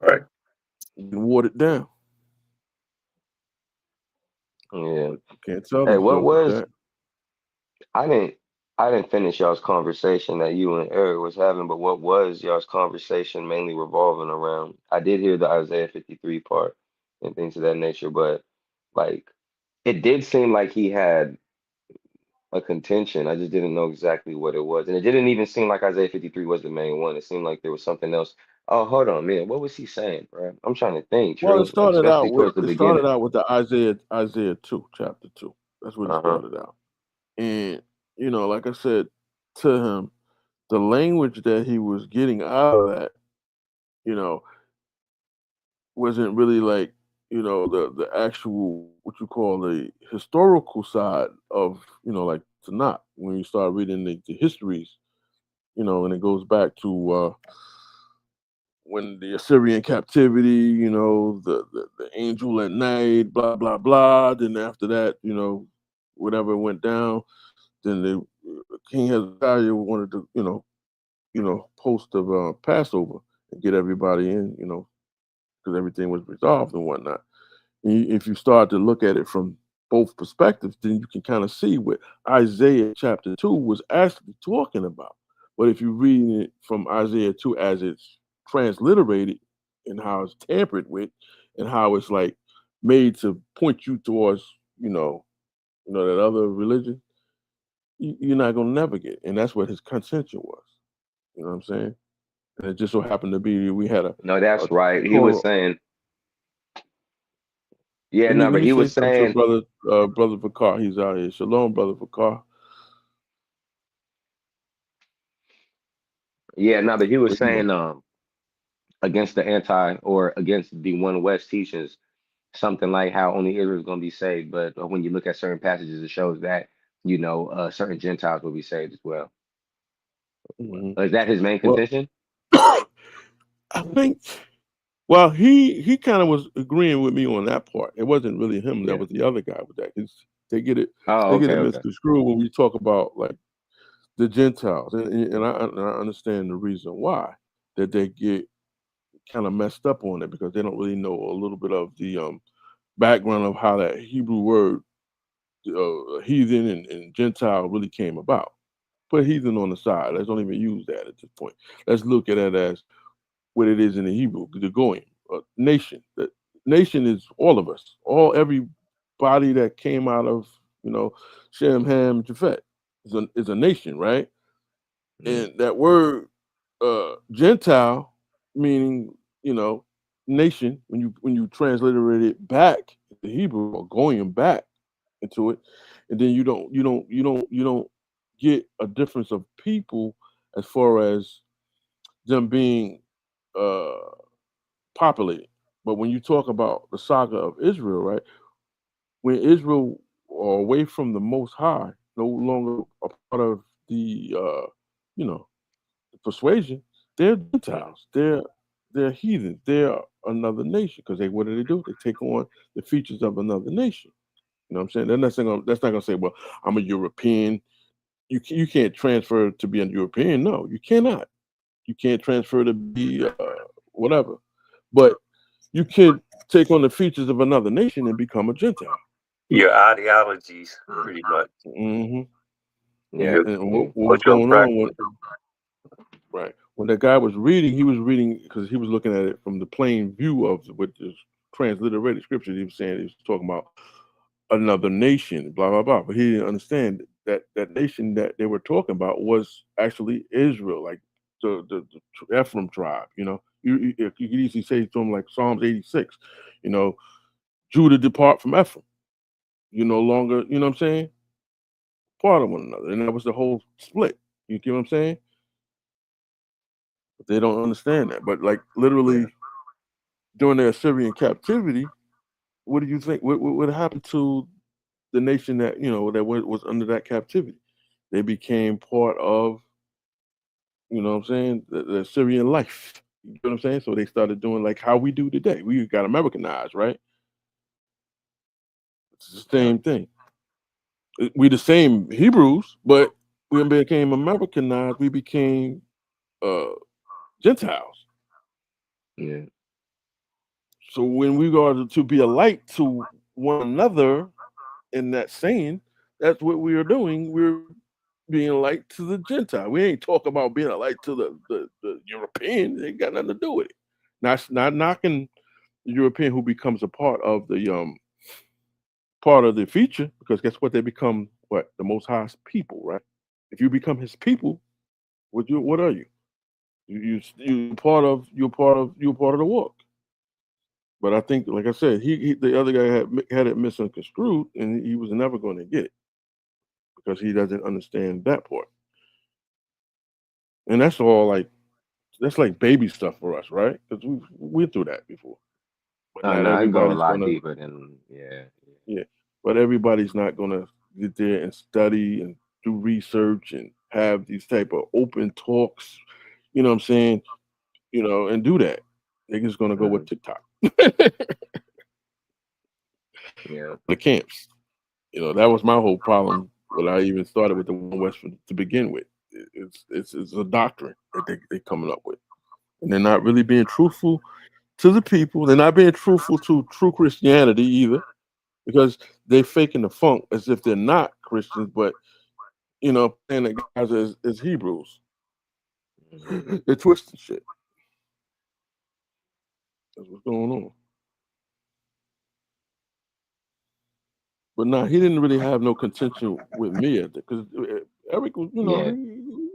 [SPEAKER 6] Right.
[SPEAKER 4] You can water it down.
[SPEAKER 5] Yeah.
[SPEAKER 4] You can't tell
[SPEAKER 5] Hey,
[SPEAKER 4] them
[SPEAKER 5] what
[SPEAKER 4] stuff like
[SPEAKER 5] was
[SPEAKER 4] that.
[SPEAKER 5] I didn't I didn't finish y'all's conversation that you and Eric was having, but what was y'all's conversation mainly revolving around? I did hear the Isaiah 53 part and things of that nature, but like it did seem like he had a contention. I just didn't know exactly what it was. And it didn't even seem like Isaiah 53 was the main one. It seemed like there was something else. Oh, hold on, man. What was he saying, bro? I'm trying to think,
[SPEAKER 4] Well,
[SPEAKER 5] True, especially towards the
[SPEAKER 4] it started
[SPEAKER 5] beginning.
[SPEAKER 4] out with the Isaiah 2, chapter 2. That's what it
[SPEAKER 5] Uh-huh.
[SPEAKER 4] started out. And like I said to him, the language that he was getting out of that, you know, wasn't really like, the actual what you call the historical side of, like Tanakh. When you start reading the histories, and it goes back to when the Assyrian captivity, the angel at night, blah blah blah. Then after that, whatever went down, then the King Hezekiah wanted to, post of Passover and get everybody in, because everything was resolved and whatnot. And if you start to look at it from both perspectives, then you can kind of see what Isaiah chapter 2 was actually talking about. But if you read it from Isaiah 2 as it's transliterated and how it's tampered with and how it's like made to point you towards, that other religion, you're not going to navigate. And that's what his contention was. You know what I'm saying? And it just so happened to be we had
[SPEAKER 5] No,
[SPEAKER 4] a
[SPEAKER 5] that's right. He was
[SPEAKER 4] Torah.
[SPEAKER 5] saying, yeah,
[SPEAKER 4] Let me
[SPEAKER 5] no,
[SPEAKER 4] let
[SPEAKER 5] but
[SPEAKER 4] me
[SPEAKER 5] he
[SPEAKER 4] say
[SPEAKER 5] was
[SPEAKER 4] something to
[SPEAKER 5] saying,
[SPEAKER 4] brother Vakar. He's out here. Shalom, brother Vakar.
[SPEAKER 5] yeah, no, but he was
[SPEAKER 4] But,
[SPEAKER 5] saying, against the anti or against the One West teachings, something like how only Israel is going to be saved. But when you look at certain passages, it shows that, certain Gentiles will be saved as well.
[SPEAKER 4] mhm.
[SPEAKER 5] Is that his main
[SPEAKER 4] Well,
[SPEAKER 5] contention?
[SPEAKER 4] I think. Well, he kind of was agreeing with me on that part. It wasn't really him. That
[SPEAKER 5] Yeah.
[SPEAKER 4] was the other guy with that. They get it.
[SPEAKER 5] Oh,
[SPEAKER 4] They get
[SPEAKER 5] okay,
[SPEAKER 4] it
[SPEAKER 5] okay.
[SPEAKER 4] misconstrued when we talk about like the Gentiles, and I understand the reason why that they get kind of messed up on it because they don't really know a little bit of the background of how that Hebrew word heathen and Gentile really came about. Put heathen on the side. Let's don't even use that at this point. Let's look at it as what it is in the Hebrew, the goyim, nation. The nation is all of us, everybody that came out of Shem, Ham, Japhet is a nation, right?
[SPEAKER 5] Mm,
[SPEAKER 4] And that word Gentile, meaning nation, when you transliterate it back to Hebrew or going back into it, and then you don't get a difference of people as far as them being uh populated. But when you talk about the saga of Israel, right, when Israel are away from the Most High, no longer a part of the persuasion, they're
[SPEAKER 5] mm.
[SPEAKER 4] Gentiles. They're heathens. They're another nation because what do? They take on the features of another nation. You know what I'm saying? That's not gonna say, well, I'm a European. You can't transfer to be a European. No, you cannot. You can't transfer to be whatever. But you can take on the features of another nation and become a Gentile.
[SPEAKER 6] Your ideologies, pretty much.
[SPEAKER 4] Hmm. And,
[SPEAKER 5] Yeah.
[SPEAKER 6] Your,
[SPEAKER 4] and what,
[SPEAKER 5] Mm.
[SPEAKER 4] what was
[SPEAKER 6] what your
[SPEAKER 4] going on
[SPEAKER 6] practice.
[SPEAKER 4] when right when that guy was reading, he was reading because he was looking at it from the plain view of what the transliterated scriptures. He was saying he was talking about another nation, blah blah blah. But he didn't understand that that nation that they were talking about was actually Israel, like the Ephraim tribe. You could easily say to him like Psalms 86. You know, Judah depart from Ephraim. You no longer, you know what I'm saying, part of one another, and that was the whole split. You get what I'm saying? But they don't understand that. But like
[SPEAKER 5] Yeah.
[SPEAKER 4] literally during the Assyrian captivity, what do you think? What happened to the nation that that was under that captivity? They became part of, what I'm saying, the Assyrian life. You know what I'm saying? So they started doing like how we do today. We got Americanized, right? It's the
[SPEAKER 5] Yeah.
[SPEAKER 4] same thing. We the same Hebrews, but we became Americanized. We became uh, Gentiles.
[SPEAKER 5] Yeah.
[SPEAKER 4] So when we are to be a light to one another in that saying, that's what we are doing. We're being a light to the Gentile. We ain't talking about being a light to the European. They ain't got nothing to do with it. Not knocking the European who becomes a part of the feature, because guess what? They become what? The Most High's people, right? If you become his people, what are you? you're part of the walk. But I think, like I said, the other guy had it misconstrued, and he was never going to get it because he doesn't understand that part. And that's all that's like baby stuff for us, right? Because we went through that before. But
[SPEAKER 5] Oh
[SPEAKER 4] not
[SPEAKER 5] no, I go a
[SPEAKER 4] everybody's
[SPEAKER 5] lot
[SPEAKER 4] gonna,
[SPEAKER 5] deeper than yeah.
[SPEAKER 4] yeah. But everybody's not gonna get there and study and do research and have these type of open talks. You know what I'm saying? And do that. They're just gonna go with
[SPEAKER 5] Mhm.
[SPEAKER 4] TikTok.
[SPEAKER 5] Yeah.
[SPEAKER 4] The camps. That was my whole problem when I even started with the One West to begin with. It's a doctrine that they coming up with, and they're not really being truthful to the people. They're not being truthful to true Christianity either, because they're faking the funk as if they're not Christians, but playing the guys as Hebrews.
[SPEAKER 5] Mhm.
[SPEAKER 4] They're twisting shit. That's what's going on. But nah, he didn't really have no contention with me because Eric was,
[SPEAKER 5] Yeah.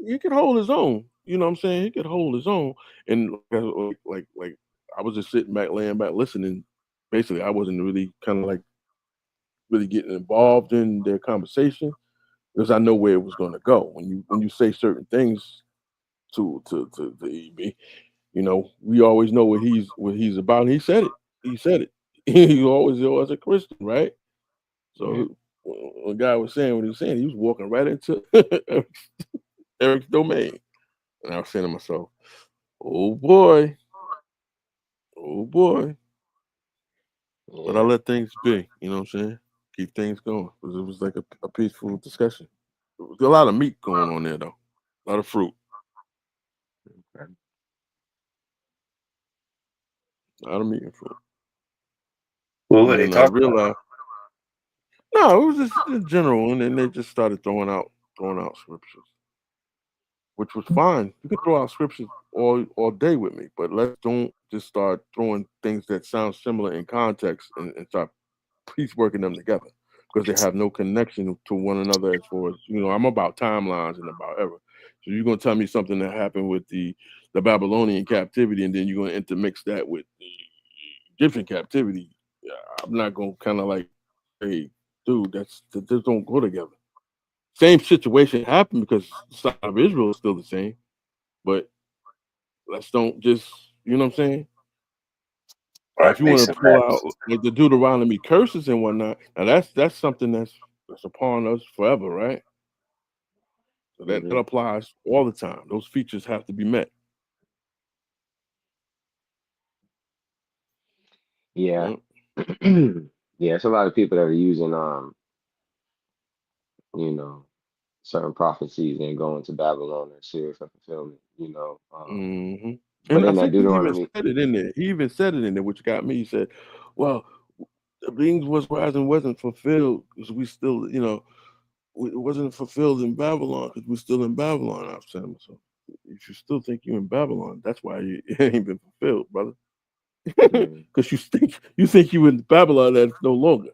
[SPEAKER 4] he could hold his own. You know what I'm saying? He could hold his own, and like I was just sitting back, laying back, listening. Basically, I wasn't really kind of like really getting involved in their conversation because I know where it was going to go. When you say certain things to EB, we always know what he's about. And he said it. He said it. He always as a Christian, right?
[SPEAKER 5] Yeah.
[SPEAKER 4] So when a guy was saying what he was saying, he was walking right into Eric's domain. And I was saying to myself, oh boy, oh boy. But I
[SPEAKER 5] Yeah.
[SPEAKER 4] let things be, you know what I'm saying? Keep things going. Because it was like a peaceful discussion. There was a lot of meat going on there, though. A lot of fruit.
[SPEAKER 5] Okay.
[SPEAKER 4] A lot of meat and fruit.
[SPEAKER 6] Well,
[SPEAKER 4] And
[SPEAKER 6] what they
[SPEAKER 4] then I
[SPEAKER 6] talk about?
[SPEAKER 4] realized, no, it was just in general. And then they just started throwing out scriptures, which was fine. You could throw out scriptures all day with me, but let's don't just start throwing things that sound similar in context and start pieceworking them together because they have no connection to one another. As far as I'm about timelines and about era. So you're gonna tell me something that happened with the Babylonian captivity, and then you're gonna intermix that with the Egyptian captivity. Yeah, I'm not gonna kind of like, hey, dude, that just don't go together. Same situation happened because the side of Israel is still the same, but let's don't just, you know what I'm saying? Now, if
[SPEAKER 6] Right,
[SPEAKER 4] you
[SPEAKER 6] mix
[SPEAKER 4] want
[SPEAKER 6] and
[SPEAKER 4] to pull out
[SPEAKER 6] match.
[SPEAKER 4] like the Deuteronomy curses and whatnot, now that's something that's upon us forever, right? So that
[SPEAKER 5] Hmm.
[SPEAKER 4] applies all the time. Those features have to be met.
[SPEAKER 5] Yeah.
[SPEAKER 4] Yeah.
[SPEAKER 5] Yeah, it's a lot of people that are using you know, certain prophecies and going to Babylon and Syria for fulfillment,
[SPEAKER 4] hmm
[SPEAKER 5] But
[SPEAKER 4] And I
[SPEAKER 5] in that
[SPEAKER 4] think he even
[SPEAKER 5] Deuteronomy,
[SPEAKER 4] said it in there. He even said it in there, which got me. He said, "Well, the things was rising wasn't fulfilled because we still, it wasn't fulfilled in Babylon because we're still in Babylon." I was saying to myself, if you still think you're in Babylon, that's why it ain't been fulfilled, brother.
[SPEAKER 5] mm,
[SPEAKER 4] Because you think you in Babylon that's no longer.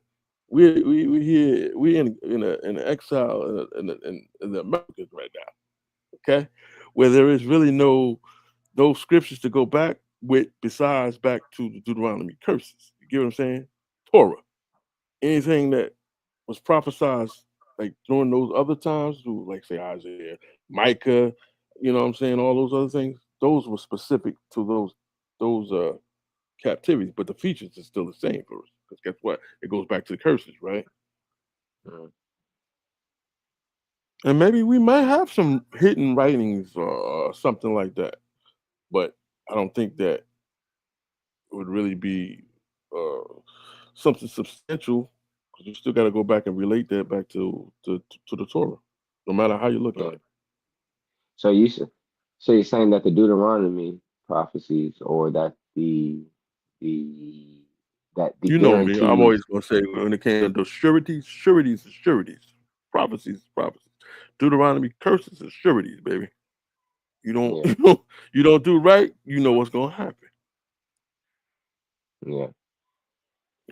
[SPEAKER 4] We here we in an exile in the Americas right now. Okay, where there is really no scriptures to go back with besides back to the Deuteronomy curses. You get what I'm saying? Torah. Anything that was prophesied like during those other times, through like say Isaiah, Micah, you know what I'm saying, all those other things, those were specific to those captivities, but the features are still the same for us. Because guess what? It goes back to the curses, right?
[SPEAKER 5] mm,
[SPEAKER 4] And maybe we might have some hidden writings or something like that. But I don't think that would really be uh, something substantial because you still got to go back and relate that back to the Torah, no matter how you look at
[SPEAKER 5] yeah.
[SPEAKER 4] it.
[SPEAKER 5] So so you're saying that the Deuteronomy prophecies, or that the the
[SPEAKER 4] You know me, I'm
[SPEAKER 5] guarantees,
[SPEAKER 4] always gonna say when it came to sureties, sureties is sureties, prophecies is prophecies. Deuteronomy curses is sureties, baby. You don't
[SPEAKER 5] yeah,
[SPEAKER 4] you don't do right, you know what's gonna happen.
[SPEAKER 5] yeah.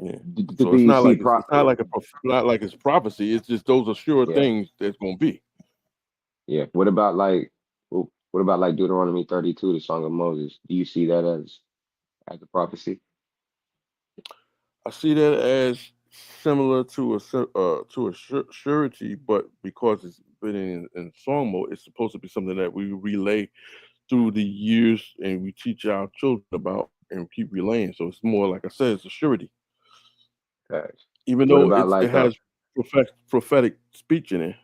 [SPEAKER 4] Yeah.
[SPEAKER 5] Do
[SPEAKER 4] So it's
[SPEAKER 5] you
[SPEAKER 4] not
[SPEAKER 5] see
[SPEAKER 4] like not like it's prophecy. It's just those are sure
[SPEAKER 5] yeah,
[SPEAKER 4] things that's gonna be.
[SPEAKER 5] yeah. What about like, What about like Deuteronomy 32, the Song of Moses? Do you see that as a prophecy?
[SPEAKER 4] I see that as similar to a surety, but because it's been in song mode, it's supposed to be something that we relay through the years and we teach our children about and keep relaying. So it's more like I said, it's a surety,
[SPEAKER 5] Okay.
[SPEAKER 4] even
[SPEAKER 5] What
[SPEAKER 4] though
[SPEAKER 5] about
[SPEAKER 4] it
[SPEAKER 5] like
[SPEAKER 4] has prophetic speech in it.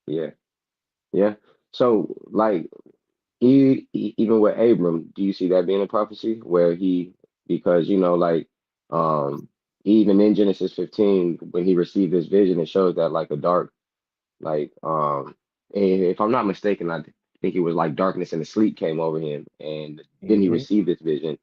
[SPEAKER 5] yeah, yeah. So like even with Abram, do you see that being a prophecy where because like um even in Genesis 15 when he received this vision, it shows that like a dark like if I'm not mistaken, I think it was like darkness and a sleep came over him, and then he
[SPEAKER 4] Hmm.
[SPEAKER 5] received this vision.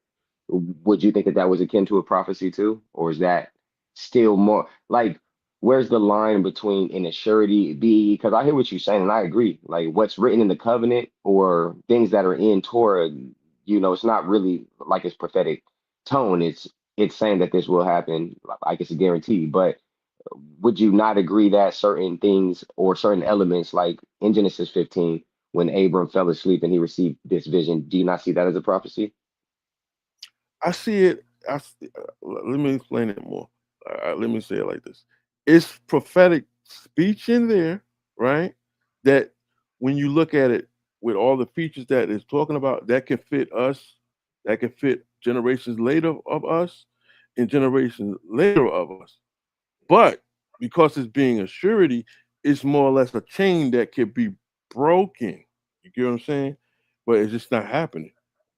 [SPEAKER 5] Would you think that that was akin to a prophecy too, or is that still more like where's the line between an assurity be? Because I hear what you're saying, and I agree. Like what's written in the covenant or things that are in Torah, it's not really like its prophetic tone. It's saying that this will happen, like it's a guarantee. But would you not agree that certain things or certain elements, like in Genesis 15, when Abram fell asleep and he received this vision, do you not see that as a prophecy?
[SPEAKER 4] I see it. Let me explain it more. Let me say it like this: it's prophetic speech in there, right? That when you look at it with all the features that it's talking about, that can fit us, that can fit generations later of us, and generations later of us. But because it's being a surety, it's more or less a chain that can be broken. You get what I'm saying? But it's just not happening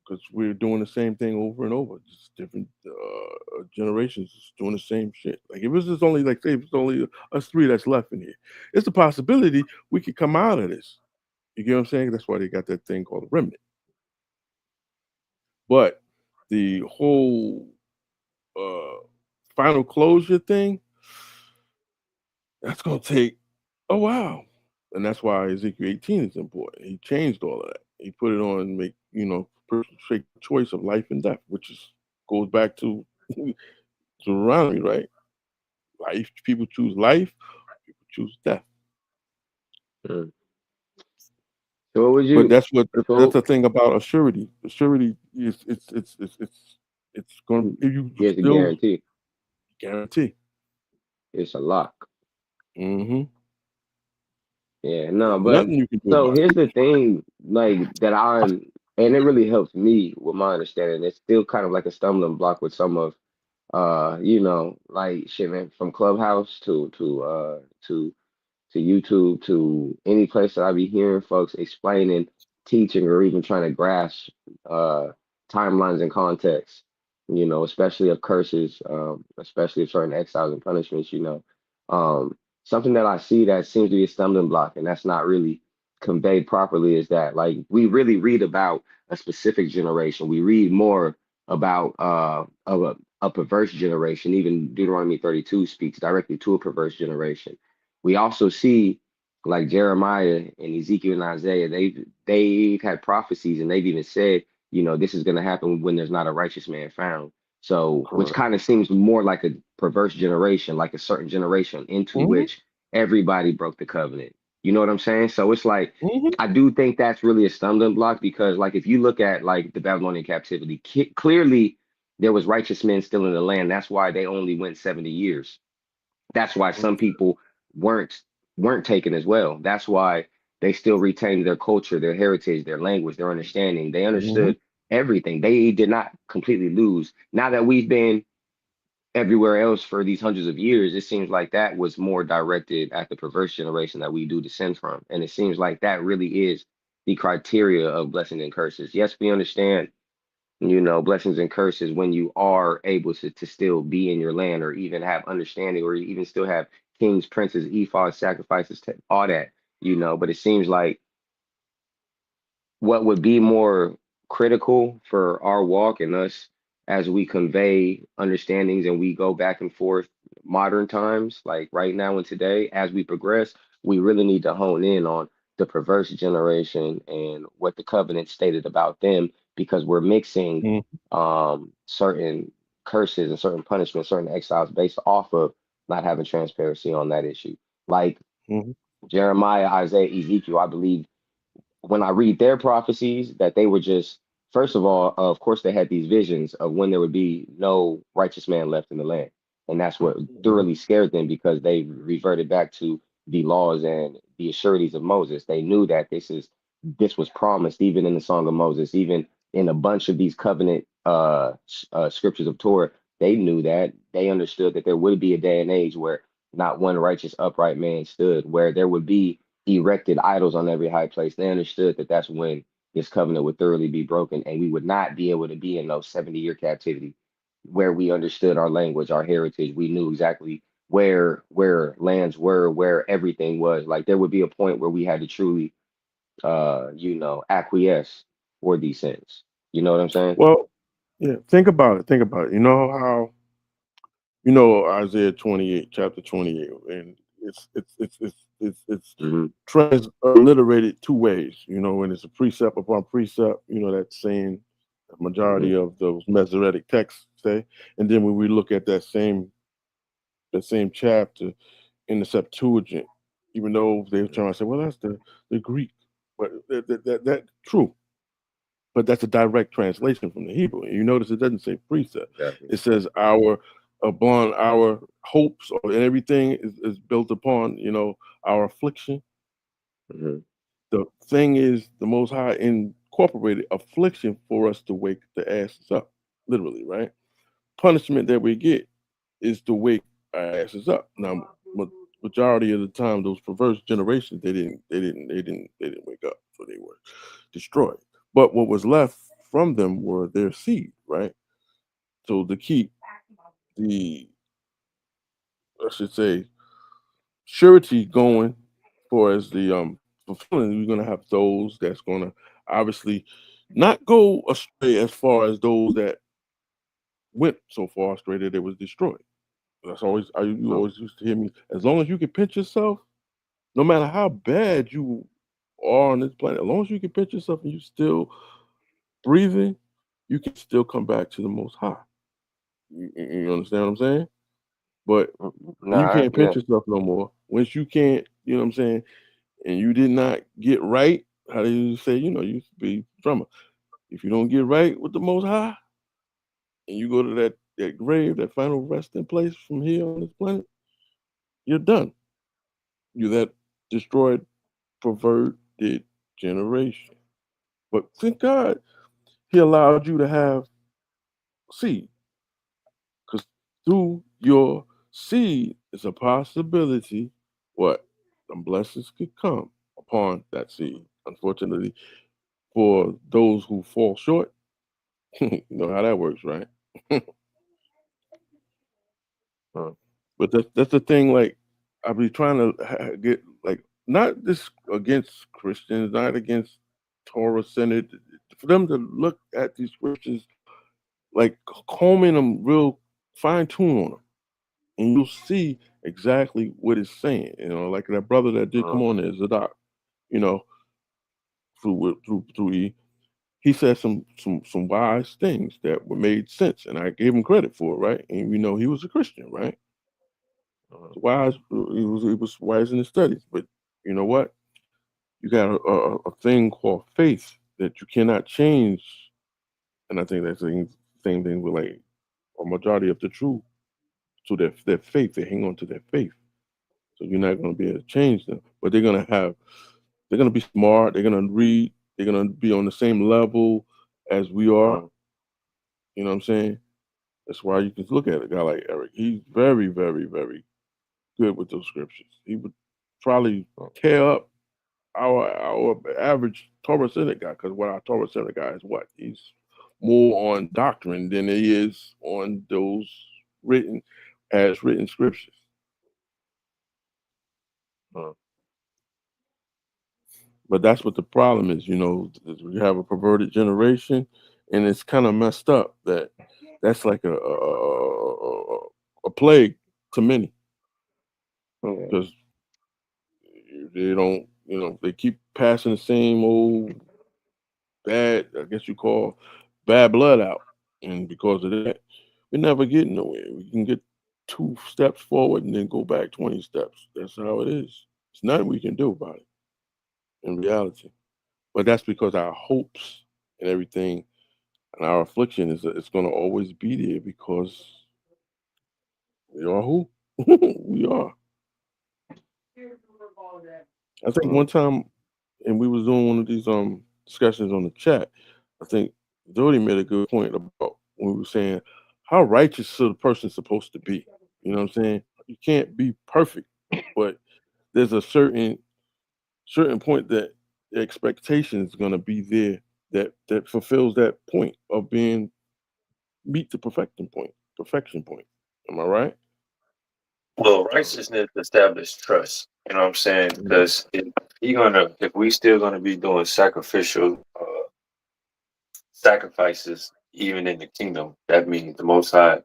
[SPEAKER 4] because we're doing the same thing over and over. Just different generations just doing the same shit. Like if it's just only like say if it's only us three that's left in here, it's a possibility we could come out of this. You get what I'm saying? That's why they got that thing called a remnant. But the whole uh, final closure thing, that's gonna take a while. And that's why Ezekiel 18 is important. He changed all of that. He put it on make, person take the choice of life and death, which is goes back to Deuteronomy, right? Life, people choose life, people choose death.
[SPEAKER 5] Mm. So what would
[SPEAKER 4] But
[SPEAKER 5] you
[SPEAKER 4] that's
[SPEAKER 5] so
[SPEAKER 4] the thing about a surety. The surety is it's gonna
[SPEAKER 5] mm,
[SPEAKER 4] you
[SPEAKER 5] here's the
[SPEAKER 4] still
[SPEAKER 5] guarantee.
[SPEAKER 4] guarantee.
[SPEAKER 5] It's a lock.
[SPEAKER 4] Hmm.
[SPEAKER 5] Yeah, no,
[SPEAKER 4] There's
[SPEAKER 5] but
[SPEAKER 4] nothing you can do
[SPEAKER 5] so
[SPEAKER 4] about
[SPEAKER 5] here's the thing, like that and it really helps me with my understanding. It's still kind of like a stumbling block with some of like shit man from Clubhouse to YouTube to any place that I be hearing folks explaining, teaching, or even trying to grasp uh, timelines and context, especially of curses, especially of certain exiles and punishments, Something that I see that seems to be a stumbling block, and that's not really conveyed properly, is that like we really read about a specific generation. We read more about of a perverse generation. Even Deuteronomy 32 speaks directly to a perverse generation. We also see like Jeremiah and Ezekiel and Isaiah, they've had prophecies and they've even said, this is going to happen when there's not a righteous man found. So, which
[SPEAKER 4] correct.
[SPEAKER 5] kind of seems more like a perverse generation, like a certain generation into
[SPEAKER 4] Hmm.
[SPEAKER 5] which everybody broke the covenant. You know what I'm saying? So it's like
[SPEAKER 4] Hmm.
[SPEAKER 5] I do think that's really a stumbling block because, like, if you look at like the Babylonian captivity, clearly there was righteous men still in the land. That's why they only went 70 years. That's why some people weren't weren't taken as well. That's why they still retained their culture, their heritage, their language, their understanding. They
[SPEAKER 4] Hmm.
[SPEAKER 5] understood everything. They did not completely lose. Now that we've been everywhere else for these hundreds of years, it seems like that was more directed at the perverse generation that we do descend from. And it seems like that really is the criteria of blessings and curses. Yes, we understand blessings and curses when you are able to still be in your land or even have understanding or even still have kings, princes, ephods, sacrifices, all that, but it seems like what would be more critical for our walk and us as we convey understandings and we go back and forth modern times like right now and today as we progress we really need to hone in on the perverse generation and what the covenant stated about them because we're mixing certain curses and certain punishments certain exiles based off of not having transparency on that issue like
[SPEAKER 4] Hmm.
[SPEAKER 5] Jeremiah, Isaiah, Ezekiel, I believe when I read their prophecies, that they were just, first of all, of course, they had these visions of when there would be no righteous man left in the land. And that's what thoroughly scared them, because they reverted back to the laws and the assurities of Moses. They knew that this was promised even in the Song of Moses, even in a bunch of these covenant scriptures of Torah. They knew that. They understood that there would be a day and age where not one righteous upright man stood, where there would be erected idols on every high place. They understood that that's when this covenant would thoroughly be broken, and we would not be able to be in those 70-year captivity, where we understood our language, our heritage. We knew exactly where lands were, where everything was. Like, there would be a point where we had to truly acquiesce for these sins. You know what I'm saying?
[SPEAKER 4] Well, yeah, think about it. Think about it. You know how Isaiah 28, chapter 28, and it's
[SPEAKER 5] Hmm.
[SPEAKER 4] transliterated two ways. And it's a precept upon precept. That saying the
[SPEAKER 5] Hmm.
[SPEAKER 4] majority of those Masoretic texts say, and then when we look at that same chapter in the Septuagint, even though they're trying to say, well, that's the Greek, but that true. But that's a direct translation from the Hebrew. And you notice it doesn't say precept.
[SPEAKER 5] Exactly.
[SPEAKER 4] It says upon our hopes, and everything is built upon, our affliction.
[SPEAKER 5] Hmm.
[SPEAKER 4] The thing is, the Most High incorporated affliction for us to wake the asses up, literally, right? Punishment that we get is to wake our asses up. Now, majority of the time, those perverse generations, they didn't wake up, so they were destroyed. But what was left from them were their seed, right? So to keep the, I should say, surety going for as the fulfilling, we're gonna have those that's gonna obviously not go astray as far as those that went so far astray that it was destroyed. That's always you
[SPEAKER 5] Hmm.
[SPEAKER 4] always used to hear me. As long as you can pinch yourself, no matter how bad you are on this planet, as long as you can pinch yourself and you still breathing, you can still come back to the Most High. You understand what I'm saying? But when you
[SPEAKER 5] Nah,
[SPEAKER 4] can't
[SPEAKER 5] yeah.
[SPEAKER 4] pinch yourself no more, once you can't, you know what I'm saying, and you did not get right, how do you say, you used to be drummer. If you don't get right with the Most High, and you go to that grave, that final resting place from here on this planet, you're done. You're that destroyed, perverted generation. But thank God He allowed you to have seed, because through your seed is a possibility what some blessings could come upon that seed. Unfortunately, for those who fall short, you know how that works, right?
[SPEAKER 5] Hmm.
[SPEAKER 4] But that's the thing. Like, I be trying to get, like, not this against Christians, not against Torah centered, for them to look at these scriptures, like combing them real fine tune on them, and you'll see exactly what it's saying. Like that brother that did
[SPEAKER 5] Hmm.
[SPEAKER 4] come on there, Zadok. You know, through he said some wise things that were made sense, and I gave him credit for it, right? And he was a Christian, right?
[SPEAKER 5] Hmm.
[SPEAKER 4] Wise, he was wise in his studies, but you know what? You got a thing called faith that you cannot change, and I think that's the same thing with like a majority of the truth. So their faith, they hang on to their faith. So you're not going to be able to change them, but they're going to be smart. They're going to read. They're going to be on the same level as we are.
[SPEAKER 5] Hmm.
[SPEAKER 4] You know what I'm saying? That's why you can look at a guy like Eric. He's very, very, very good with those scriptures. He would probably tear up our average Torah Center guy, because what our Torah Center guy is what? He's more on doctrine than he is on those written written scriptures.
[SPEAKER 5] Hmm.
[SPEAKER 4] But that's what the problem is, we have a perverted generation, and it's kind of messed up that's like a plague to many,
[SPEAKER 5] Yeah.
[SPEAKER 4] because they don't, they keep passing the same old bad, I guess you call bad blood out, and because of that, we never get nowhere. We can get 2 steps forward and then go back 20 steps. That's how it is. It's nothing we can do about it in reality. But that's because our hopes and everything and our affliction is it's going to always be there because we are who we are. I think
[SPEAKER 5] Mm.
[SPEAKER 4] one time, and we was doing one of these discussions on the chat. I think Jody made a good point about when we were saying how righteous is a person supposed to be. You know what I'm saying? You can't be perfect, but there's a certain point that the expectation is going to be there that fulfills that point of being meet the perfection point. Am I right?
[SPEAKER 6] Well, righteousness establishes trust. You know what I'm saying?
[SPEAKER 4] Mhm.
[SPEAKER 6] Because if we still gonna be doing sacrificial sacrifices, even in the kingdom, that means the Most High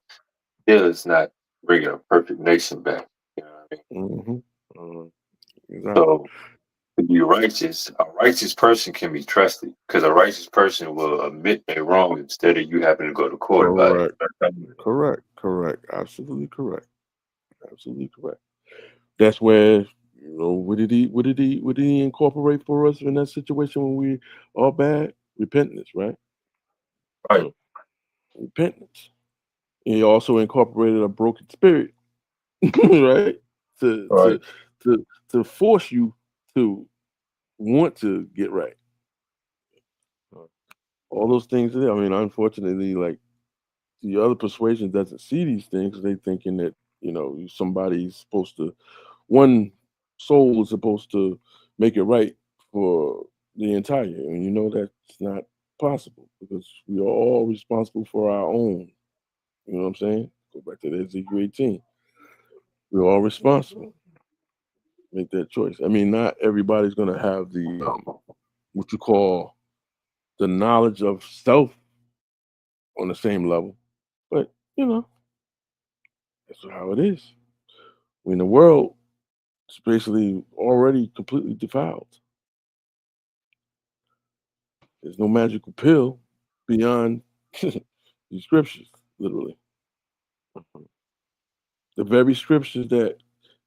[SPEAKER 6] still is not bringing a perfect nation back. You know what I mean?
[SPEAKER 4] Mhm. Exactly.
[SPEAKER 6] So to be righteous, a righteous person can be trusted because a righteous person will admit they're wrong instead of you having to go to court about it.
[SPEAKER 4] Correct. Correct. Correct. Absolutely correct. Absolutely correct. That's where what did he incorporate for us in that situation when we all bad? Repentance, right?
[SPEAKER 6] Right,
[SPEAKER 4] Mm. Repentance. He also incorporated a broken spirit, right? To to
[SPEAKER 6] right.
[SPEAKER 4] to force you to want to get right. All those things there. I mean, unfortunately, like the other persuasion doesn't see these things. They thinking that somebody's supposed to one soul is supposed to make it right for the entire, and that's not possible because we are all responsible for our own. You know what I'm saying? Go back to the Ezekiel 18. We're all responsible. Make that choice. I mean, not everybody's gonna have the what you call the knowledge of self on the same level, but that's how it is. When the world is basically already completely defiled, there's no magical pill beyond these scriptures, literally. The very scriptures that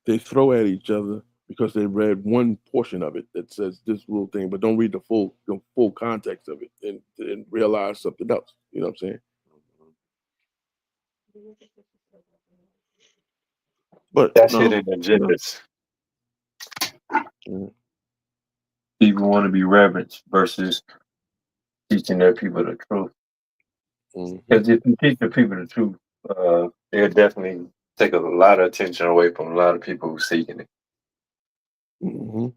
[SPEAKER 4] they throw at each other because they read one portion of it that says this real thing, but don't read the full context of it and realize something else. You know what I'm saying? But
[SPEAKER 6] That's
[SPEAKER 4] no,
[SPEAKER 6] hidden agendas. People want to be reverent versus teaching their people the truth.
[SPEAKER 4] mm-hmm,
[SPEAKER 6] Because if you teach the people the truth, they'll definitely take a lot of attention away from a lot of people who seeking it.
[SPEAKER 4] hmm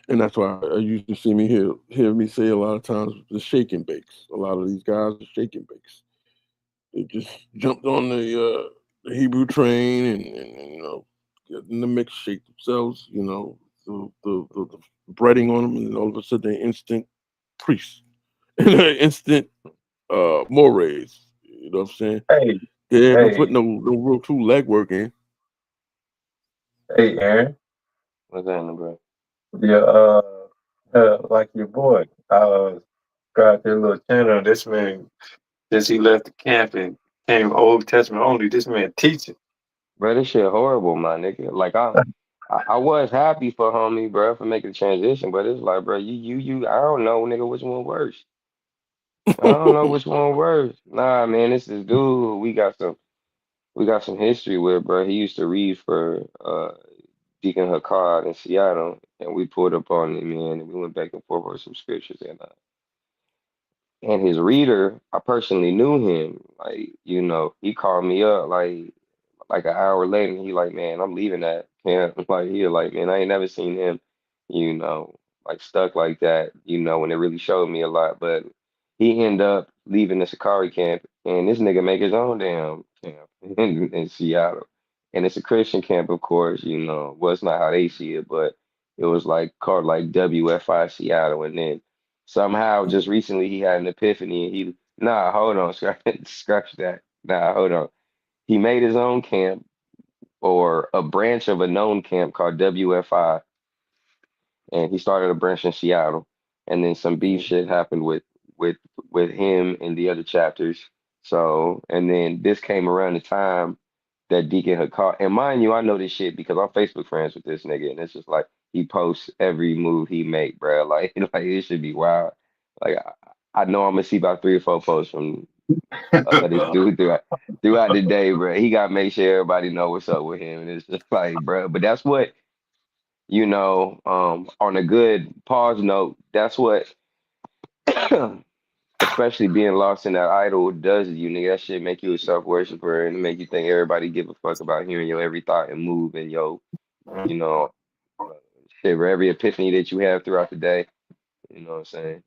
[SPEAKER 4] and that's why I used to see me hear me say a lot of times the shake and bakes. A lot of these guys are shake and bakes. They just jumped on the Hebrew train and get in the mix, shake themselves, the breading on them, and all of a sudden they're instant priests, instant mores. You know what I'm saying?
[SPEAKER 6] Hey,
[SPEAKER 4] They haven't put
[SPEAKER 6] hey,
[SPEAKER 4] no real true legwork in.
[SPEAKER 6] hey, Aaron.
[SPEAKER 5] What's that, bro?
[SPEAKER 6] Yeah, like your boy. Got their little channel. This man, since he left the camp and came Old Testament only, this man teaching.
[SPEAKER 5] Bro, this shit horrible, my nigga. Like I was happy for homie, bro, for making the transition, but it's like, bro, you, I don't know, nigga, which one worse. I don't know which one worse. Nah, man, this is dude we got some history with, bro. He used to read for Deacon Hakkad in Seattle, and we pulled up on him, man, and we went back and forth with some scriptures, and his reader, I personally knew him. Like, he called me up like an hour later, and he like, man, I'm leaving that camp. Like, he like, man, I ain't never seen him, you know, like stuck like that, when it really showed me a lot. But he ended up leaving the Sakari camp, and this nigga make his own damn camp in Seattle. And it's a Christian camp, of course, well, it's not how they see it, but it was like called like WFI Seattle. And then somehow just recently he had an epiphany and nah, hold on, scratch that. Nah, hold on. He made his own camp or a branch of a known camp called WFI, and he started a branch in Seattle. And then some beef shit happened with with him and the other chapters. So, and then this came around the time that Deacon had caught. And mind you, I know this shit because I'm Facebook friends with this nigga, and it's just like he posts every move he make, bro. Like, like it should be wild. Like I know I'm gonna see about 3 or 4 posts from this dude throughout the day, bro. He gotta make sure everybody know what's up with him. And it's just like, bro. But that's what, on a good pause note, that's what especially being lost in that idol does to you, nigga. That shit make you a self worshiper and make you think everybody give a fuck about hearing your every thought and move and you know, uh, shit, for every epiphany that you have throughout the day. You know what I'm saying?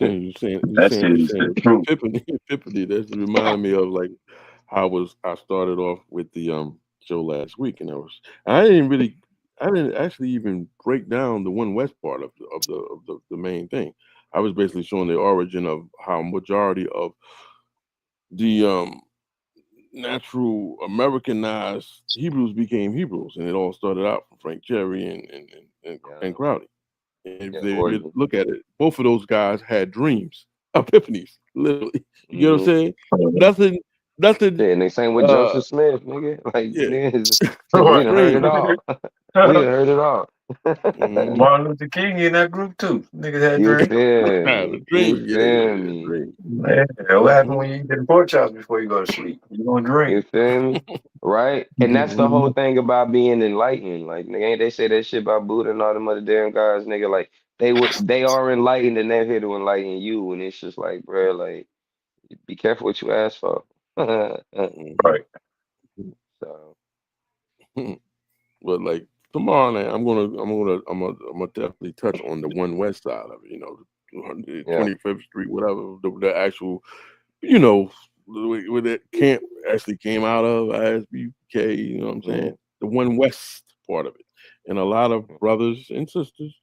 [SPEAKER 4] You
[SPEAKER 6] That shit is the
[SPEAKER 4] saying
[SPEAKER 6] truth.
[SPEAKER 4] epiphany. That's reminding me of like how I started off with the show last week, and I didn't actually even break down the One West part of the main thing. I was basically showing the origin of how majority of the natural Americanized Hebrews became Hebrews, and it all started out from Frank Cherry and
[SPEAKER 5] Yeah,
[SPEAKER 4] Crowdy. And if
[SPEAKER 5] yeah,
[SPEAKER 4] they really
[SPEAKER 5] origin.
[SPEAKER 4] look at it, both of those guys had dreams, epiphanies, literally. You get what I'm
[SPEAKER 5] Mm-hmm.
[SPEAKER 4] saying? Nothing.
[SPEAKER 5] Shit, and they same with
[SPEAKER 4] Uh,
[SPEAKER 5] Joseph Smith, nigga. Like,
[SPEAKER 4] yeah,
[SPEAKER 5] niggas, we
[SPEAKER 6] Right.
[SPEAKER 5] done heard it
[SPEAKER 4] dreams.
[SPEAKER 5] all. We done heard it all.
[SPEAKER 4] Mm-hmm.
[SPEAKER 6] Martin Luther King in that group too. Niggas had
[SPEAKER 5] You
[SPEAKER 6] dreams.
[SPEAKER 5] feel
[SPEAKER 4] The
[SPEAKER 5] me? You
[SPEAKER 4] dream,
[SPEAKER 5] feel
[SPEAKER 4] yeah,
[SPEAKER 5] me?
[SPEAKER 4] dream.
[SPEAKER 6] Man, what happened
[SPEAKER 4] Mm-hmm.
[SPEAKER 6] when you eat them pork chops before you go to sleep? You gonna
[SPEAKER 5] You
[SPEAKER 6] dream.
[SPEAKER 5] feel me? Right? And that's the whole
[SPEAKER 6] Mhm.
[SPEAKER 5] thing about being enlightened. Like, nigga, ain't they say that shit about Buddha and all them other damn guys, nigga? Like, they are enlightened and they're here to enlighten you. And it's just like, bro, like, be careful what you ask for.
[SPEAKER 4] Mm-hmm.
[SPEAKER 6] Right.
[SPEAKER 5] So,
[SPEAKER 4] But like tomorrow night, I'm gonna definitely touch on the One West side of it. The
[SPEAKER 5] yeah.
[SPEAKER 4] 25th Street, whatever the actual, you know, where that camp actually came out of ISBK. You know what I'm
[SPEAKER 5] Mm-hmm.
[SPEAKER 4] saying? The One West part of it, and a lot of brothers and sisters,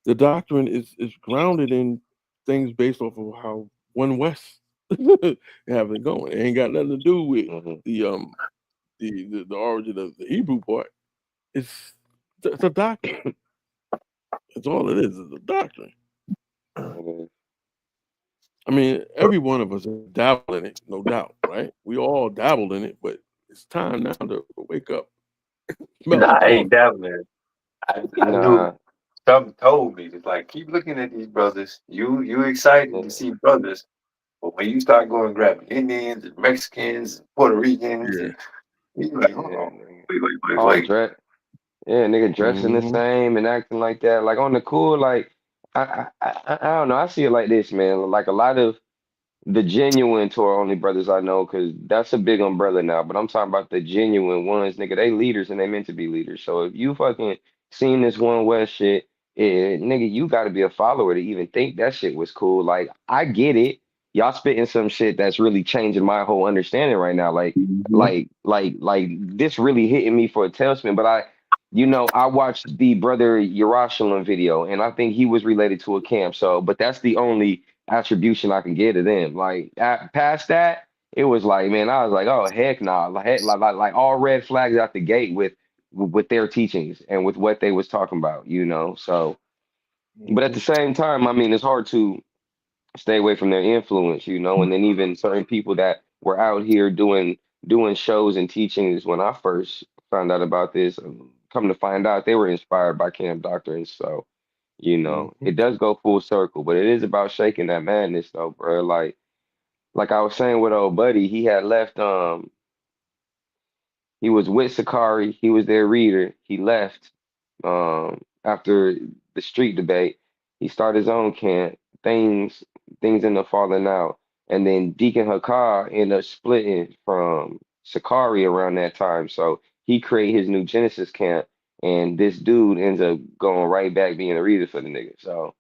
[SPEAKER 4] the doctrine is grounded in things based off of how One West have it going. It ain't got nothing to do with
[SPEAKER 5] Mm-hmm.
[SPEAKER 4] the the origin of the Hebrew part. It's a doctrine. That's all it is. It's a doctrine.
[SPEAKER 5] Mm-hmm.
[SPEAKER 4] I mean, every one of us dabble in it, no doubt, right? We all dabbled in it, but it's time now to wake up, smell the
[SPEAKER 6] Nah, I ain't
[SPEAKER 4] coffee.
[SPEAKER 6] doubting it. I knew
[SPEAKER 5] Nah.
[SPEAKER 6] something told me. It's like keep looking at these brothers. You excited to
[SPEAKER 5] Mm-hmm.
[SPEAKER 6] see brothers, but when you start going grabbing Indians and Mexicans and Puerto Ricans,
[SPEAKER 4] Yeah.
[SPEAKER 6] and you like, hold
[SPEAKER 5] Yeah,
[SPEAKER 6] on,
[SPEAKER 5] nigga. All
[SPEAKER 6] wait.
[SPEAKER 5] dress. Yeah, nigga dressing the
[SPEAKER 4] Mm-hmm.
[SPEAKER 5] same and acting like that. Like on the cool, like I don't know. I see it like this, man. Like a lot of the genuine Torah only brothers I know, because that's a big umbrella now. But I'm talking about the genuine ones, nigga. They leaders and they meant to be leaders. So if you fucking seen this One West shit, nigga, you got to be a follower to even think that shit was cool. Like I get it. Y'all spitting some shit that's really changing my whole understanding right now. Like,
[SPEAKER 6] Mhm.
[SPEAKER 5] like this really hitting me for a tailspin. But I watched the brother Yerushalayim video, and I think he was related to a camp. So, but that's the only attribution I can give to them. Like past that, it was like, man, I was like, oh heck nah, like all red flags out the gate with their teachings and with what they was talking about. So, but at
[SPEAKER 4] Mm-hmm.
[SPEAKER 5] the same time, I mean, it's hard to stay away from their influence. And then even certain people that were out here doing shows and teachings when I first found out about this, come to find out they were inspired by camp doctrines. So,
[SPEAKER 4] Mm-hmm.
[SPEAKER 5] it does go full circle, but it is about shaking that madness though, bro. Like I was saying with old buddy, he had left he was with Sakari. He was their reader. He left after the street debate. He started his own camp. Things ended up falling out. And then Deacon Hakar ended up splitting from Sakari around that time. So he created his new Genesis camp. And this dude ends up going right back being a reader for the nigga. So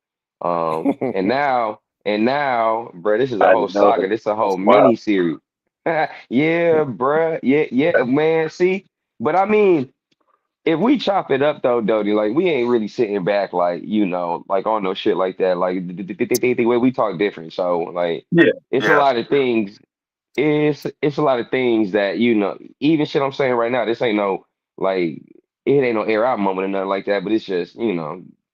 [SPEAKER 5] and now, bro, this is a
[SPEAKER 6] I
[SPEAKER 5] whole
[SPEAKER 6] didn't know
[SPEAKER 5] saga.
[SPEAKER 6] that.
[SPEAKER 5] This is a whole
[SPEAKER 6] That's wild.
[SPEAKER 5] mini series. Yeah, bruh. Yeah, yeah, man. See, but I mean, if we chop it up though, Dodie, like we ain't really sitting back, like like on no shit like that. Like the way we talk different. So like,
[SPEAKER 6] Yeah,
[SPEAKER 5] it's a
[SPEAKER 6] yeah.
[SPEAKER 5] lot of things. It's a lot of things that even shit I'm saying right now. This ain't no like it ain't no air out moment or nothing like that. But it's just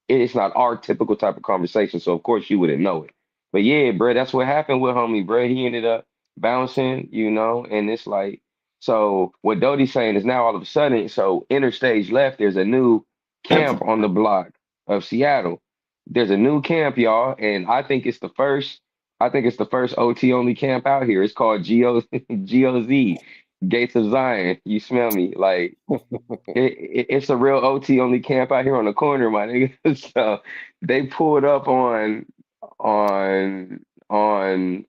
[SPEAKER 5] it's not our typical type of conversation. So of course you wouldn't know it. But yeah, bro, that's what happened with homie, bro. He ended up bouncing, and it's like so. What Doty's saying is now all of a sudden, so interstage left. There's a new camp on the block of Seattle. There's a new camp, y'all, and I think it's the first. I think it's the first OT only camp out here. It's called GOZ, Gates of Zion. You smell me? Like it's a real OT only camp out here on the corner, my nigga. So they pulled up on on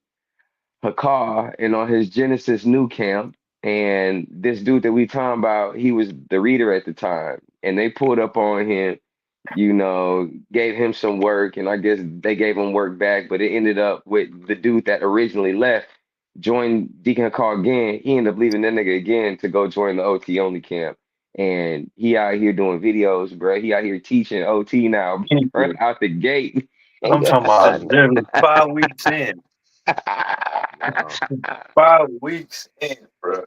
[SPEAKER 5] Hakar and on his Genesis new camp. And this dude that we talking about, he was the reader at the time. And they pulled up on him, gave him some work, and I guess they gave him work back, but it ended up with the dude that originally left, joined Deacon Hakar again. He ended up leaving that nigga again to go join the OT only camp. And he out here doing videos, bro. He out here teaching OT now, bro, out the gate.
[SPEAKER 6] I'm talking about dude, 5 weeks in. 5 weeks in, bro.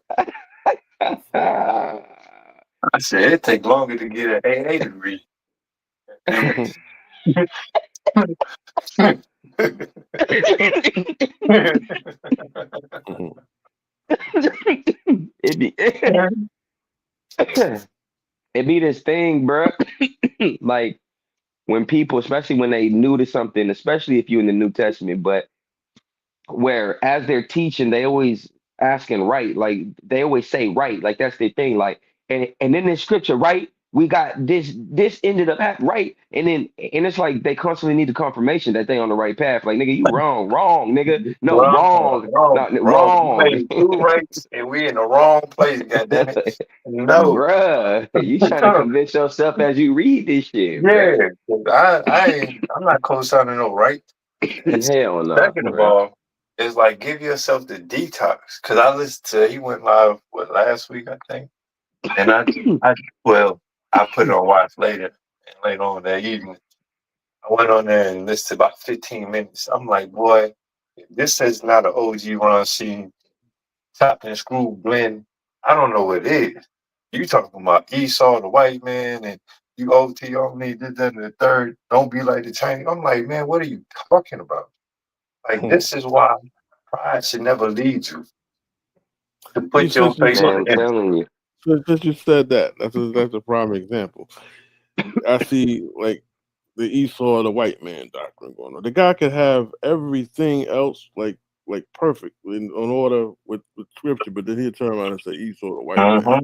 [SPEAKER 6] I said it take longer to get an AA degree.
[SPEAKER 5] It be this thing, bro. Like when people, especially when they new to something, especially if you're in the New Testament, but where as they're teaching, they always asking right, like they always say right, like that's their thing. Like, and in this scripture, right, we got this ended up right, and it's like they constantly need the confirmation that they on the right path. Like, nigga, you wrong, nigga, no, wrong, no,
[SPEAKER 6] wrong. You
[SPEAKER 5] wrong.
[SPEAKER 6] made 2 rights and we in the wrong place, goddammit. No,
[SPEAKER 5] bruh, you trying to convince yourself as you read this shit,
[SPEAKER 6] yeah,
[SPEAKER 5] bruh.
[SPEAKER 6] I'm not co-signing no right.
[SPEAKER 5] Hell no.
[SPEAKER 6] Second of all, it's like give yourself the detox. Cause I listened to he went live last week, I think. And I put it on watch later on that evening. I went on there and listened to about 15 minutes. I'm like, boy, if this is not an OG Ron scene, top and screw blend, I don't know what it is. You talking about Esau, the white man, and you OT only did that in the third. Don't be like the Chinese. I'm like, man, what are you talking about? Like, this is why pride should never lead you to put your face on
[SPEAKER 5] I'm
[SPEAKER 6] the internet.
[SPEAKER 5] telling you.
[SPEAKER 4] So since you said that, that's a prime example. I see like the Esau, the white man doctrine going on. The guy could have everything else like perfect in order with scripture, but then he'll turn around and say Esau, the white man.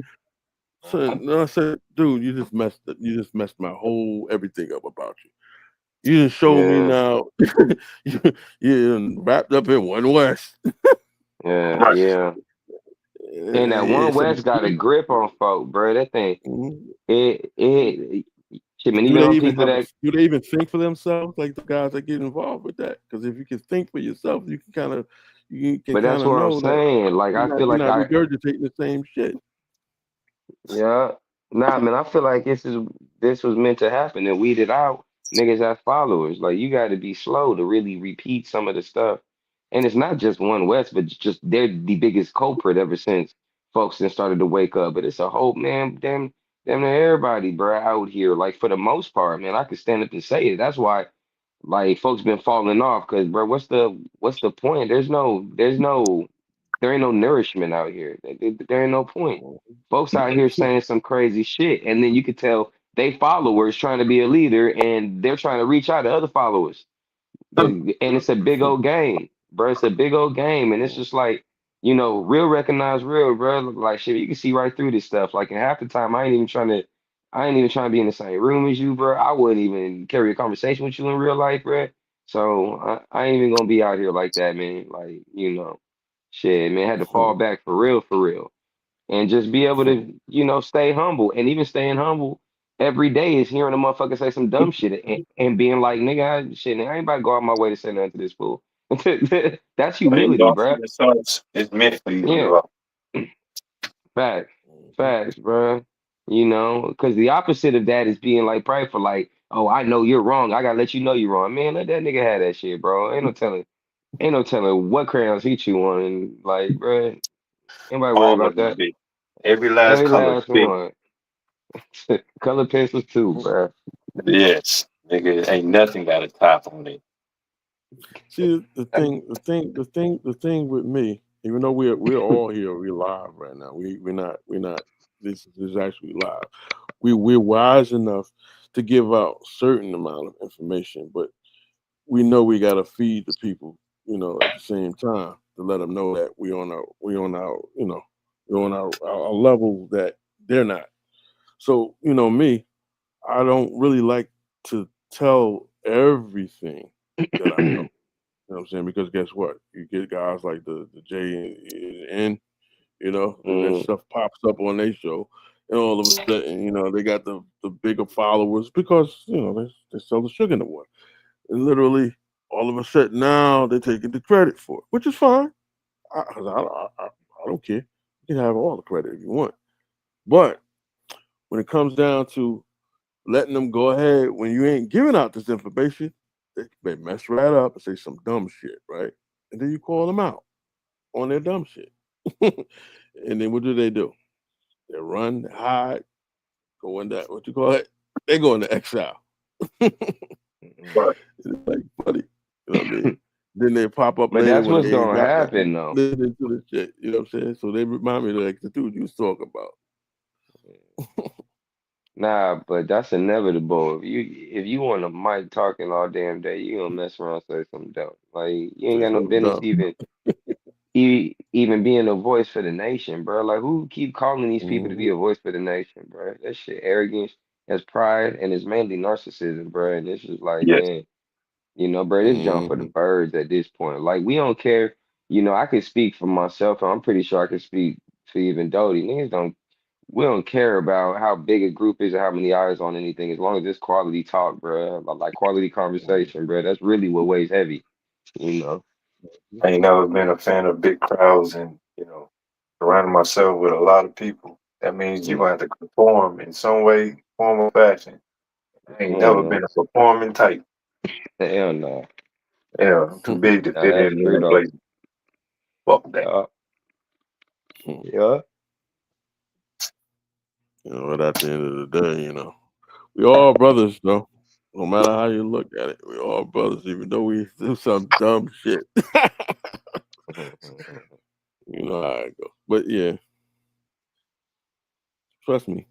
[SPEAKER 4] So I said, dude, you just messed my whole everything up about you. You just showed me now you're wrapped up in one West.
[SPEAKER 5] Yeah. And that one West got a grip on folk, bro. That thing, shit, man, even those people that
[SPEAKER 4] do they even think for themselves? Like the guys that get involved with that, because if you can think for yourself, you can kind of
[SPEAKER 5] but that's what I'm saying. Like I feel like
[SPEAKER 4] I regurgitate the same shit.
[SPEAKER 5] Yeah, nah, man. I feel like this was meant to happen and weeded out niggas as followers. Like you got to be slow to really repeat some of the stuff. And it's not just one West, but just they're the biggest culprit ever since folks then started to wake up. But it's a whole man, damn near everybody, bro, out here. Like for the most part, man, I could stand up and say it. That's why, like, folks been falling off. Cause, bro, what's the point? There ain't no nourishment out here. There ain't no point. Folks out here saying some crazy shit, and then you could tell they followers trying to be a leader, and they're trying to reach out to other followers. And it's a big old game, bro. It's a big old game, and it's just like, real recognize real, bro. Like shit, you can see right through this stuff. Like, in half the time, I ain't even trying to be in the same room as you, bro. I wouldn't even carry a conversation with you in real life, bro. So I ain't even gonna be out here like that, man. Like, shit, man. Had to fall back for real, and just be able to, stay humble. And even staying humble every day is hearing a motherfucker say some dumb shit and being like, nigga, shit, I ain't about to go out my way to say nothing to this fool. That's humility, bro.
[SPEAKER 6] It's meant for you.
[SPEAKER 5] Yeah. Facts, bro. Because the opposite of that is being like prideful, like, oh, I know you're wrong. I gotta let you know you're wrong. Man, let that nigga have that shit, bro. Ain't no telling what crayons he chew on. And like, bro, anybody worry
[SPEAKER 6] All
[SPEAKER 5] about
[SPEAKER 6] of them
[SPEAKER 5] that?
[SPEAKER 6] big. Every last
[SPEAKER 5] Every
[SPEAKER 6] color
[SPEAKER 5] last
[SPEAKER 6] big.
[SPEAKER 5] one. Color pencils too, bro.
[SPEAKER 6] Yes, nigga, ain't nothing got a top on it.
[SPEAKER 4] See the thing with me, even though we're all here, we're live right now. We're not. This is actually live. we're wise enough to give out certain amount of information, but we know we got to feed the people, at the same time to let them know that we're on our level that they're not. So, me, I don't really like to tell everything that I know. You know what I'm saying? Because guess what? You get guys like the J and N, and that
[SPEAKER 5] Mm,
[SPEAKER 4] stuff pops up on their show, and all of a sudden, they got the bigger followers because they sell the sugar in the water. And literally, all of a sudden now they're taking the credit for it, which is fine. I don't care. You can have all the credit if you want. But when it comes down to letting them go ahead when you ain't giving out this information, they mess right up and say some dumb shit, right? And then you call them out on their dumb shit. And then what do? They run, they hide, go in that, what you call it? They go into exile.
[SPEAKER 5] mm.
[SPEAKER 6] Right.
[SPEAKER 4] It's like funny. You know what I mean? Then they pop up
[SPEAKER 5] But
[SPEAKER 4] later
[SPEAKER 5] that's
[SPEAKER 4] when
[SPEAKER 5] what's
[SPEAKER 4] they ain't
[SPEAKER 5] gonna
[SPEAKER 4] got nothing.
[SPEAKER 5] happen though.
[SPEAKER 4] Listen to the shit. You know what I'm saying? So they remind me of like the dude you was talking about.
[SPEAKER 5] Nah, but that's inevitable. If you want a mic talking all damn day, you gonna mess around and say something dumb. Like you ain't
[SPEAKER 4] Say
[SPEAKER 5] got no
[SPEAKER 4] something
[SPEAKER 5] business
[SPEAKER 4] dumb.
[SPEAKER 5] even being a voice for the nation, bro. Like who keep calling these people to be
[SPEAKER 4] Hmm.
[SPEAKER 5] a voice for the nation, bro? That shit arrogance, that's pride, and it's mainly narcissism, bro. And it's just like,
[SPEAKER 6] Yes.
[SPEAKER 5] man, bro, this jump for the
[SPEAKER 4] Hmm.
[SPEAKER 5] birds at this point. Like we don't care. I can speak for myself, and I'm pretty sure I can speak for even Doty. Niggas don't we don't care about how big a group is or how many eyes on anything, as long as it's quality talk, bro. Like quality conversation, bro. That's really what weighs heavy, you know.
[SPEAKER 6] I ain't never been a fan of big crowds and, surrounding myself with a lot of people. That means you're
[SPEAKER 5] Mm,
[SPEAKER 6] gonna have to conform in some way, form, or fashion. I ain't
[SPEAKER 5] hell
[SPEAKER 6] never been
[SPEAKER 5] no.
[SPEAKER 6] a performing type.
[SPEAKER 5] Hell no.
[SPEAKER 6] Yeah, I'm too big to
[SPEAKER 5] Nah,
[SPEAKER 6] fit
[SPEAKER 5] that's
[SPEAKER 6] in
[SPEAKER 5] true
[SPEAKER 6] one
[SPEAKER 5] though.
[SPEAKER 6] place. Fuck that.
[SPEAKER 5] Yeah. Yeah.
[SPEAKER 4] But at the end of the day, we all brothers, though. No matter how you look at it, we all brothers, even though we do some dumb shit. You know how it goes. But yeah, trust me,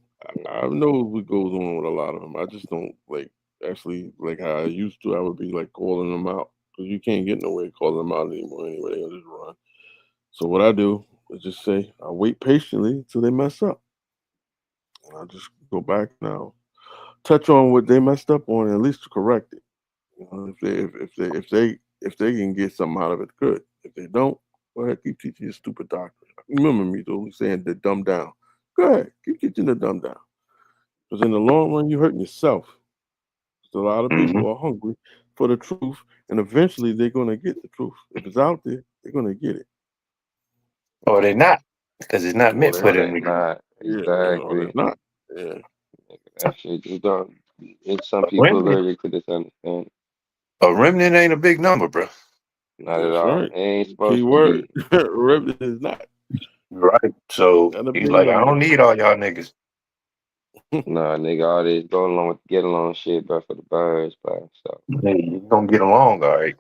[SPEAKER 4] I know what goes on with a lot of them. I just don't like actually like how I used to. I would be like calling them out because you can't get nowhere calling them out anymore anyway. They'll just run. So what I do is just say I wait patiently until they mess up. And I just go back now, touch on what they messed up on, and at least correct it. If they can get something out of it, good. If they don't, go ahead, keep teaching your stupid doctrine. Remember me though, saying to dumb down. Go ahead, keep teaching the dumb down. Because in the long run, you're hurting yourself. 'Cause a lot of
[SPEAKER 6] Hmm.
[SPEAKER 4] people are hungry for the truth, and eventually they're gonna get the truth. If it's out there, they're gonna get it.
[SPEAKER 6] Or they not, because it's not
[SPEAKER 4] Or
[SPEAKER 6] meant
[SPEAKER 4] they're
[SPEAKER 6] for
[SPEAKER 5] Or
[SPEAKER 4] not.
[SPEAKER 6] them
[SPEAKER 5] they
[SPEAKER 6] to get.
[SPEAKER 5] not.
[SPEAKER 4] Yeah, or they're
[SPEAKER 5] Exactly.
[SPEAKER 4] not. Yeah,
[SPEAKER 5] That shit just don't. It's some
[SPEAKER 6] A
[SPEAKER 5] people
[SPEAKER 6] remnant,
[SPEAKER 5] allergic to this understanding.
[SPEAKER 6] a remnant ain't a big number, bro.
[SPEAKER 5] Not at
[SPEAKER 4] that's
[SPEAKER 5] all.
[SPEAKER 4] right.
[SPEAKER 5] It ain't
[SPEAKER 4] Key
[SPEAKER 5] supposed to
[SPEAKER 4] word.
[SPEAKER 5] be.
[SPEAKER 4] Remnant is not.
[SPEAKER 6] Right. So
[SPEAKER 4] Not a
[SPEAKER 6] he's
[SPEAKER 4] big
[SPEAKER 6] like, I
[SPEAKER 4] number.
[SPEAKER 6] don't need all y'all niggas.
[SPEAKER 5] Nah, nigga, all this going along with get along shit, but for the birds, but so
[SPEAKER 6] Hey, you gonna get along, all right.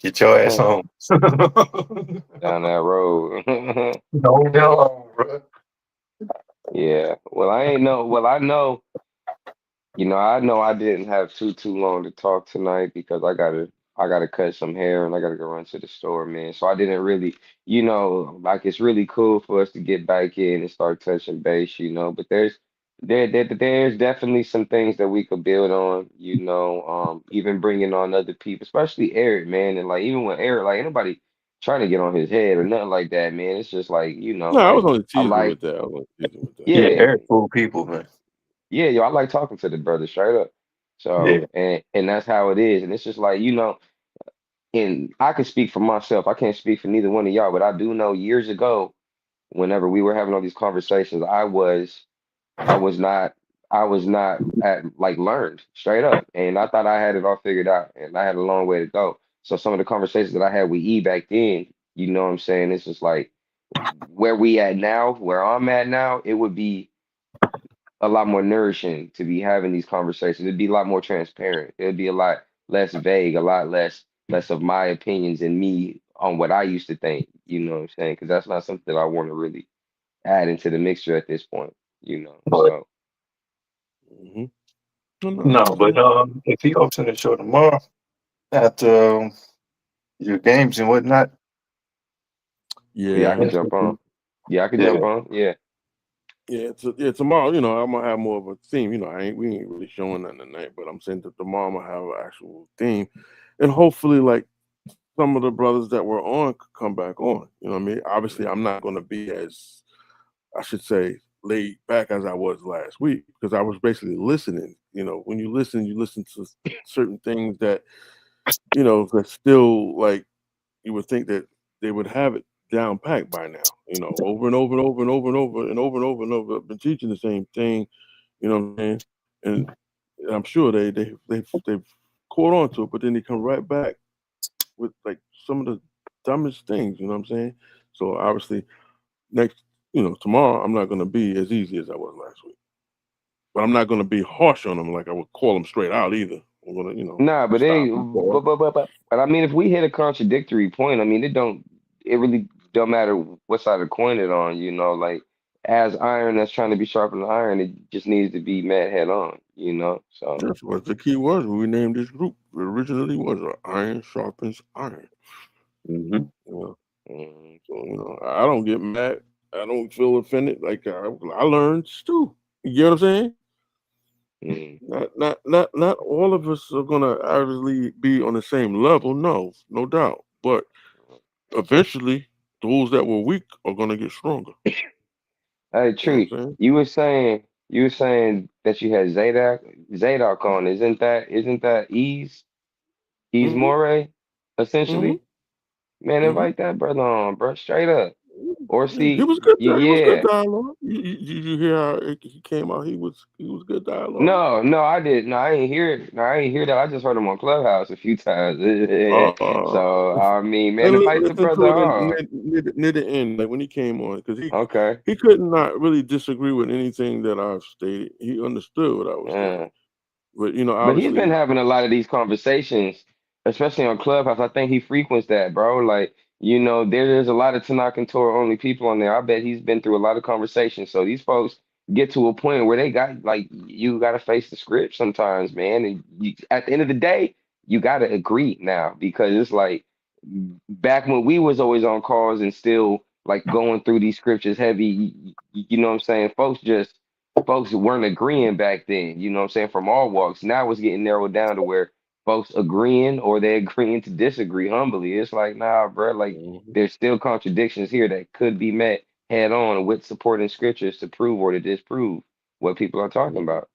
[SPEAKER 6] Get your ass home.
[SPEAKER 5] down that road.
[SPEAKER 6] Don't get along, bro.
[SPEAKER 5] Yeah. Well, I ain't know. Well, I know. I know I didn't have too long to talk tonight because I gotta cut some hair and I gotta go run to the store, man. So I didn't really, like it's really cool for us to get back in and start touching base, but there's definitely some things that we could build on, even bringing on other people, especially Eric, man. And like even with Eric, like anybody trying to get on his head or nothing like that, man. It's just like,
[SPEAKER 4] No, I was
[SPEAKER 5] like
[SPEAKER 4] only
[SPEAKER 5] I
[SPEAKER 4] teasing
[SPEAKER 5] like,
[SPEAKER 4] with that. I was only teasing with that.
[SPEAKER 6] Yeah,
[SPEAKER 5] yeah.
[SPEAKER 6] Eric fool people, man.
[SPEAKER 5] Yeah, yo, I like talking to the brother straight up.
[SPEAKER 6] Yeah.
[SPEAKER 5] So, and that's how it is. And it's just like, and I can speak for myself. I can't speak for neither one of y'all, but I do know years ago, whenever we were having all these conversations, I was not, I was not at like learned straight up. And I thought I had it all figured out and I had a long way to go. So some of the conversations that I had with E back then, you know what I'm saying? It's just like where we at now, where I'm at now, it would be a lot more nourishing to be having these conversations. It'd be a lot more transparent. It'd be a lot less vague, a lot less of my opinions and me on what I used to think. You know what I'm saying? Because that's not something that I want to really add into the mixture at this point.
[SPEAKER 6] But
[SPEAKER 5] So
[SPEAKER 4] Mm-hmm.
[SPEAKER 6] No, but if he opens the show tomorrow after your games and whatnot,
[SPEAKER 5] Yeah, I
[SPEAKER 4] Yeah,
[SPEAKER 5] can jump on. Yeah, I can
[SPEAKER 6] yeah.
[SPEAKER 5] jump on. Yeah.
[SPEAKER 4] yeah. Tomorrow, I'm gonna have more of a theme. We ain't really showing nothing tonight, but I'm saying that tomorrow I'm gonna have an actual theme, and hopefully, like some of the brothers that were on could come back on. You know what I mean? Obviously, I'm not gonna be as, I should say, laid back as I was last week because I was basically listening. When you listen to certain things that that still like you would think that they would have it down packed by now. Over and over and over and over and over and over and over and over. I've been teaching the same thing. You know what I'm saying? And I'm sure they've caught on to it, but then they come right back with like some of the dumbest things. You know what I'm saying? So obviously next, tomorrow I'm not going to be as easy as I was last week, but I'm not going to be harsh on them like I would call them straight out either. I'm going to,
[SPEAKER 5] Nah, but
[SPEAKER 4] stop
[SPEAKER 5] they,
[SPEAKER 4] and pause.
[SPEAKER 5] but I mean, if we hit a contradictory point, I mean, it really don't matter what side of the coin it on, like as iron that's trying to be sharpened than iron, it just needs to be met head on. So,
[SPEAKER 4] That's what the key was when we named this group. It originally was iron sharpens iron.
[SPEAKER 6] Mm-hmm.
[SPEAKER 4] You know?
[SPEAKER 5] mm,
[SPEAKER 4] So I don't get mad. I don't feel offended. Like I learned too. You get what I'm saying?
[SPEAKER 5] mm,
[SPEAKER 4] Not all of us are gonna obviously be on the same level. No doubt. But eventually, those that were weak are gonna get stronger.
[SPEAKER 5] Hey,
[SPEAKER 4] You know what
[SPEAKER 5] Tree,
[SPEAKER 4] I'm saying?
[SPEAKER 5] you were saying that you had Zadok on. Isn't that Ease
[SPEAKER 4] Mm-hmm.
[SPEAKER 5] Moray,
[SPEAKER 4] Mm-hmm.
[SPEAKER 5] essentially? Man,
[SPEAKER 4] Mm-hmm.
[SPEAKER 5] invite that brother on, bro, straight up. Or
[SPEAKER 4] Yeah, he
[SPEAKER 5] see,
[SPEAKER 4] was good. He was good
[SPEAKER 5] yeah.
[SPEAKER 4] dialogue. You hear how he came out? He was good dialogue.
[SPEAKER 5] No, no, I didn't. No, I ain't hear it. No, I ain't hear that. I just heard him on Clubhouse a few times. So
[SPEAKER 4] Uh,
[SPEAKER 5] I mean, man, invite the
[SPEAKER 4] listen
[SPEAKER 5] brother
[SPEAKER 4] to it
[SPEAKER 5] on.
[SPEAKER 4] near the end, like when he came on, because he
[SPEAKER 5] Okay.
[SPEAKER 4] he could not really disagree with anything that I've stated. He understood what I was stating,
[SPEAKER 5] Yeah.
[SPEAKER 4] but
[SPEAKER 5] But he's been
[SPEAKER 4] obviously,
[SPEAKER 5] having a lot of these conversations, especially on Clubhouse. I think he frequents that, bro. Like, there's a lot of Tanakh and Torah only people on there. I bet he's been through a lot of conversations. So these folks get to a point where they got like you got to face the script sometimes, man. And at the end of the day, you got to agree now because it's like back when we was always on calls and still like going through these scriptures heavy. You know what I'm saying? Folks weren't agreeing back then, you know what I'm saying, from all walks. Now it's getting narrowed down to where folks agreeing or they agreeing to disagree humbly. It's like, nah, bro, like
[SPEAKER 4] mhm,
[SPEAKER 5] there's still contradictions here that could be met head on with supporting scriptures to prove or to disprove what people are talking
[SPEAKER 4] mhm.
[SPEAKER 5] about.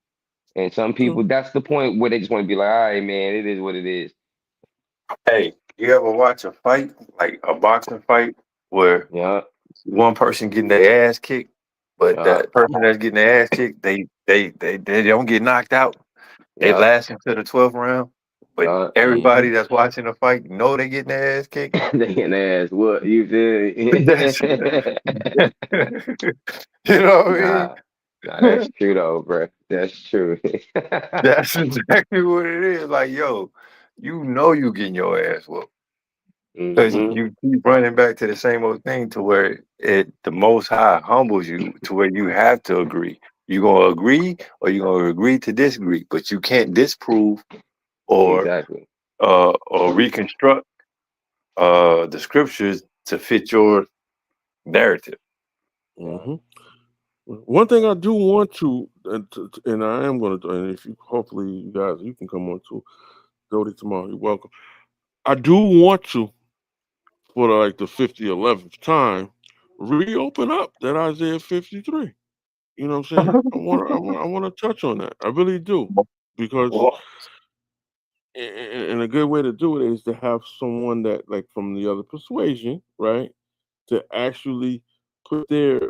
[SPEAKER 5] And some
[SPEAKER 4] True.
[SPEAKER 5] people, that's the point where they just want to be like, all right, man, it is what it is.
[SPEAKER 6] Hey, you ever watch a fight, like a boxing fight, where
[SPEAKER 5] Yeah,
[SPEAKER 6] one person getting their ass kicked, but
[SPEAKER 5] yeah,
[SPEAKER 6] that person that's getting their ass kicked, they don't get knocked out. They
[SPEAKER 5] yeah,
[SPEAKER 6] last until the 12th round. But
[SPEAKER 5] yeah.
[SPEAKER 6] everybody
[SPEAKER 4] Mhm.
[SPEAKER 6] that's watching the fight know they getting their ass kicked.
[SPEAKER 5] They getting ass what you
[SPEAKER 6] That's
[SPEAKER 5] feel?
[SPEAKER 6] you know what I mean?
[SPEAKER 5] Nah, nah, that's true though, bro. That's true.
[SPEAKER 6] That's exactly what it is. Like, yo, you know you getting your ass whooped. Because
[SPEAKER 5] Hmm.
[SPEAKER 4] Mhm.
[SPEAKER 6] you keep running back to the same old thing to where the most high humbles you to where you have to agree. You're gonna agree or you're gonna agree to disagree, but you can't disprove or
[SPEAKER 5] Exactly.
[SPEAKER 6] reconstruct the scriptures to fit your narrative.
[SPEAKER 5] Yeah.
[SPEAKER 4] Mhm. One thing I do want to, and I am going to, and if you, hopefully, you guys, you can come on to Dodie tomorrow. You're welcome. I do want to, for like the 5011th time, reopen up that Isaiah 53. You know what I'm saying? I want to touch on that. I really do, because
[SPEAKER 6] Well,
[SPEAKER 4] and a good way to do it is to have someone that like from the other persuasion, right, to actually put their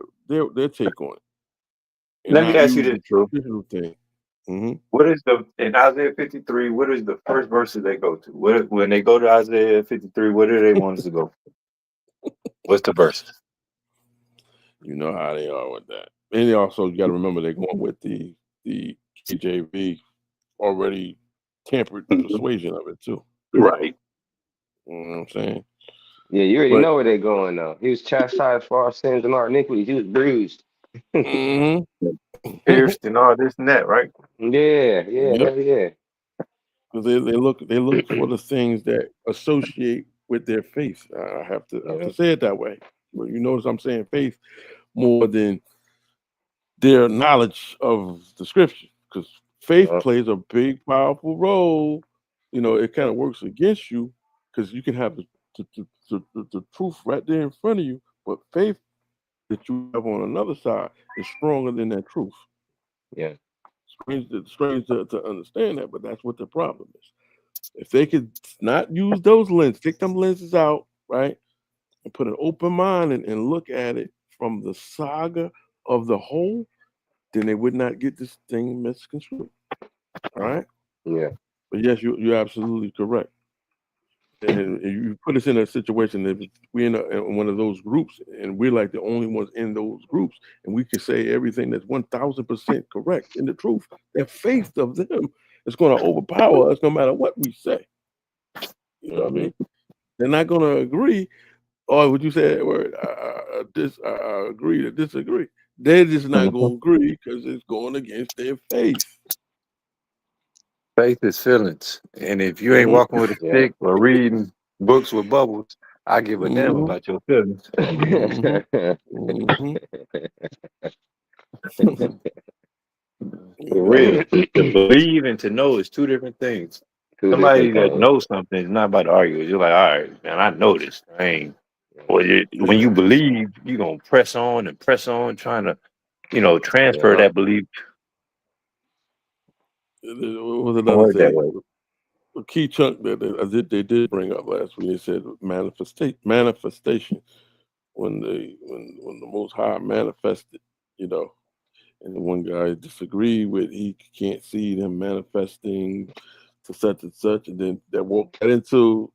[SPEAKER 4] take on it and
[SPEAKER 6] let me
[SPEAKER 4] not
[SPEAKER 6] ask you
[SPEAKER 4] use
[SPEAKER 6] this,
[SPEAKER 4] the
[SPEAKER 6] Drew.
[SPEAKER 4] traditional thing. Hmm.
[SPEAKER 6] What is the in Isaiah 53? What is the first verses they go to? When they go to Isaiah 53, what do they want us to go? What's the verses?
[SPEAKER 4] You know how they are with that. And also you got to remember they're going with the KJV already tampered
[SPEAKER 6] Mhm.
[SPEAKER 4] persuasion of it too.
[SPEAKER 6] Right.
[SPEAKER 4] You know what I'm saying?
[SPEAKER 5] Yeah, you already
[SPEAKER 4] But
[SPEAKER 5] know where they're going though. He was chastised for our sins and our iniquities. He was bruised.
[SPEAKER 4] mhm,
[SPEAKER 6] pierced and all this and that, right?
[SPEAKER 5] Yeah,
[SPEAKER 4] Yep.
[SPEAKER 5] hell yeah.
[SPEAKER 4] Because they look for the things that associate with their faith. I have to
[SPEAKER 5] Yeah,
[SPEAKER 4] say it that way. But you notice I'm saying faith more than their knowledge of the scripture, because faith
[SPEAKER 5] yeah,
[SPEAKER 4] plays a big, powerful role. It kind of works against you because you can have the truth right there in front of you, but faith that you have on another side is stronger than that truth.
[SPEAKER 5] yeah.
[SPEAKER 4] Strange to understand that, but that's what the problem is. If they could not use those lenses, take them lenses out, right, and put an open mind and look at it from the saga of the whole, then they would not get this thing misconstrued. All right.
[SPEAKER 5] Yeah.
[SPEAKER 4] But yes, you're absolutely correct. And you put us in a situation that we're in one of those groups, and we're like the only ones in those groups, and we can say everything that's 1,000% correct in the truth. That faith of them is going to overpower us no matter what we say. You know what I
[SPEAKER 5] Mm-hmm.
[SPEAKER 4] mean? They're not going to agree. Or would you say that word? I agree to disagree. They're just not going to agree because it's going against their faith.
[SPEAKER 6] Faith is feelings. And if you ain't
[SPEAKER 4] Hmm.
[SPEAKER 6] walking with a
[SPEAKER 5] Yeah.
[SPEAKER 6] stick or reading books with bubbles, I give a damn
[SPEAKER 4] Hmm.
[SPEAKER 6] about your feelings.
[SPEAKER 4] Hmm. Hmm.
[SPEAKER 6] For
[SPEAKER 4] You know.
[SPEAKER 6] real. To believe and to know is two different things.
[SPEAKER 5] Two
[SPEAKER 6] Somebody
[SPEAKER 5] different
[SPEAKER 6] that
[SPEAKER 5] things.
[SPEAKER 6] knows something is not about to argue with you. You're like, all right, man, I know this. I ain't. Well, when
[SPEAKER 4] Yeah.
[SPEAKER 6] you believe, you're going to press on, trying to, transfer
[SPEAKER 5] Yeah.
[SPEAKER 6] that belief.
[SPEAKER 4] What was another
[SPEAKER 6] Word that
[SPEAKER 4] thing?
[SPEAKER 6] way.
[SPEAKER 4] A key chunk that they did bring up last week. They said manifestation when the Most High manifested, you know, and the one guy disagreed with, he can't see them manifesting to such and such, and then that walked that into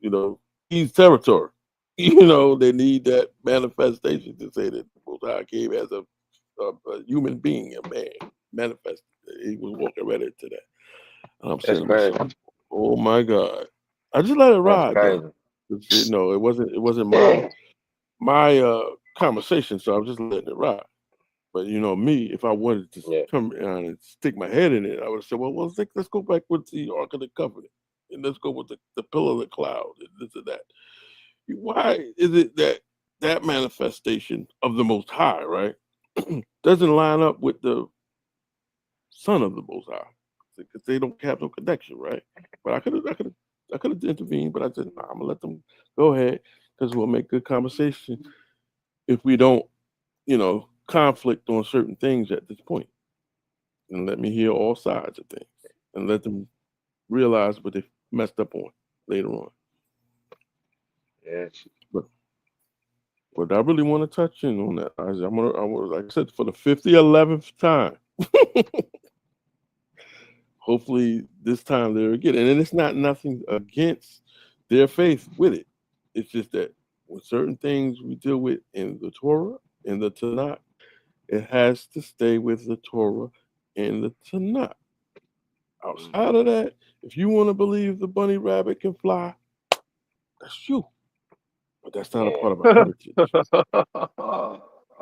[SPEAKER 4] Eve's territory. They need that manifestation to say that the Most High came as a human being, a man manifested. He was walking right into that. And I'm saying
[SPEAKER 5] That's
[SPEAKER 4] to
[SPEAKER 5] crazy.
[SPEAKER 4] myself, "Oh my God!" I just let it
[SPEAKER 5] That's
[SPEAKER 4] ride though.
[SPEAKER 5] crazy.
[SPEAKER 4] It wasn't
[SPEAKER 5] Yeah.
[SPEAKER 4] my conversation, so I'm just letting it ride. But me, if I wanted to
[SPEAKER 5] Yeah.
[SPEAKER 4] come around and stick my head in it, I would have said, well, let's go back with the Ark of the Covenant, and let's go with the pillar of the cloud, and this and that. Why is it that manifestation of the Most High, right, doesn't line up with the Son of the Most High? Because they don't have no connection, right? But I could have intervened, but I said, nah, I'm gonna let them go ahead because we'll make good conversation if we don't, conflict on certain things at this point, and let me hear all sides of things, and let them realize what they messed up on later on.
[SPEAKER 5] Yeah.
[SPEAKER 4] But I really want to touch in on that. Like I said, for the 11th time. Hopefully this time they'll get it. And it's not nothing against their faith with it. It's just that with certain things we deal with in the Torah, in the Tanakh, it has to stay with the Torah and the Tanakh. Outside of that, if you want to believe the bunny rabbit can fly, that's you. But that's not a
[SPEAKER 5] Yeah.
[SPEAKER 4] part of our heritage.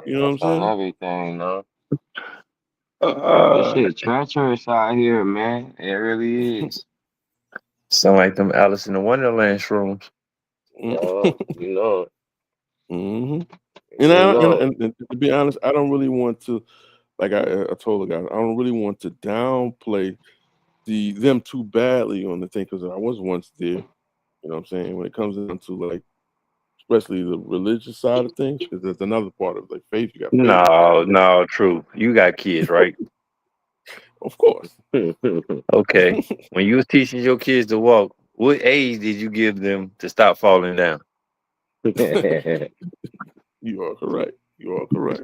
[SPEAKER 4] You know what I'm
[SPEAKER 5] That's on
[SPEAKER 4] saying?
[SPEAKER 5] everything, no? This
[SPEAKER 6] uh,
[SPEAKER 5] shit treacherous out here, man. It really is.
[SPEAKER 6] sound like them Alice in the Wonderland shrooms.
[SPEAKER 5] Yo, you know it.
[SPEAKER 4] Mm-hmm. And,
[SPEAKER 5] You
[SPEAKER 4] I, and,
[SPEAKER 5] know it.
[SPEAKER 4] and to be honest, I don't really want to, like I told the guys, I don't really want to downplay them too badly on the thing, because I was once there. You know what I'm saying? When it comes down to, like, especially the religious side of things, because there's another part of, like, faith. You got faith, you got
[SPEAKER 6] No,
[SPEAKER 4] religion.
[SPEAKER 6] no, true. You got kids, right?
[SPEAKER 4] Of course.
[SPEAKER 6] Okay. When you was teaching your kids to walk, what age did you give them to stop falling down?
[SPEAKER 4] You are correct. You are correct.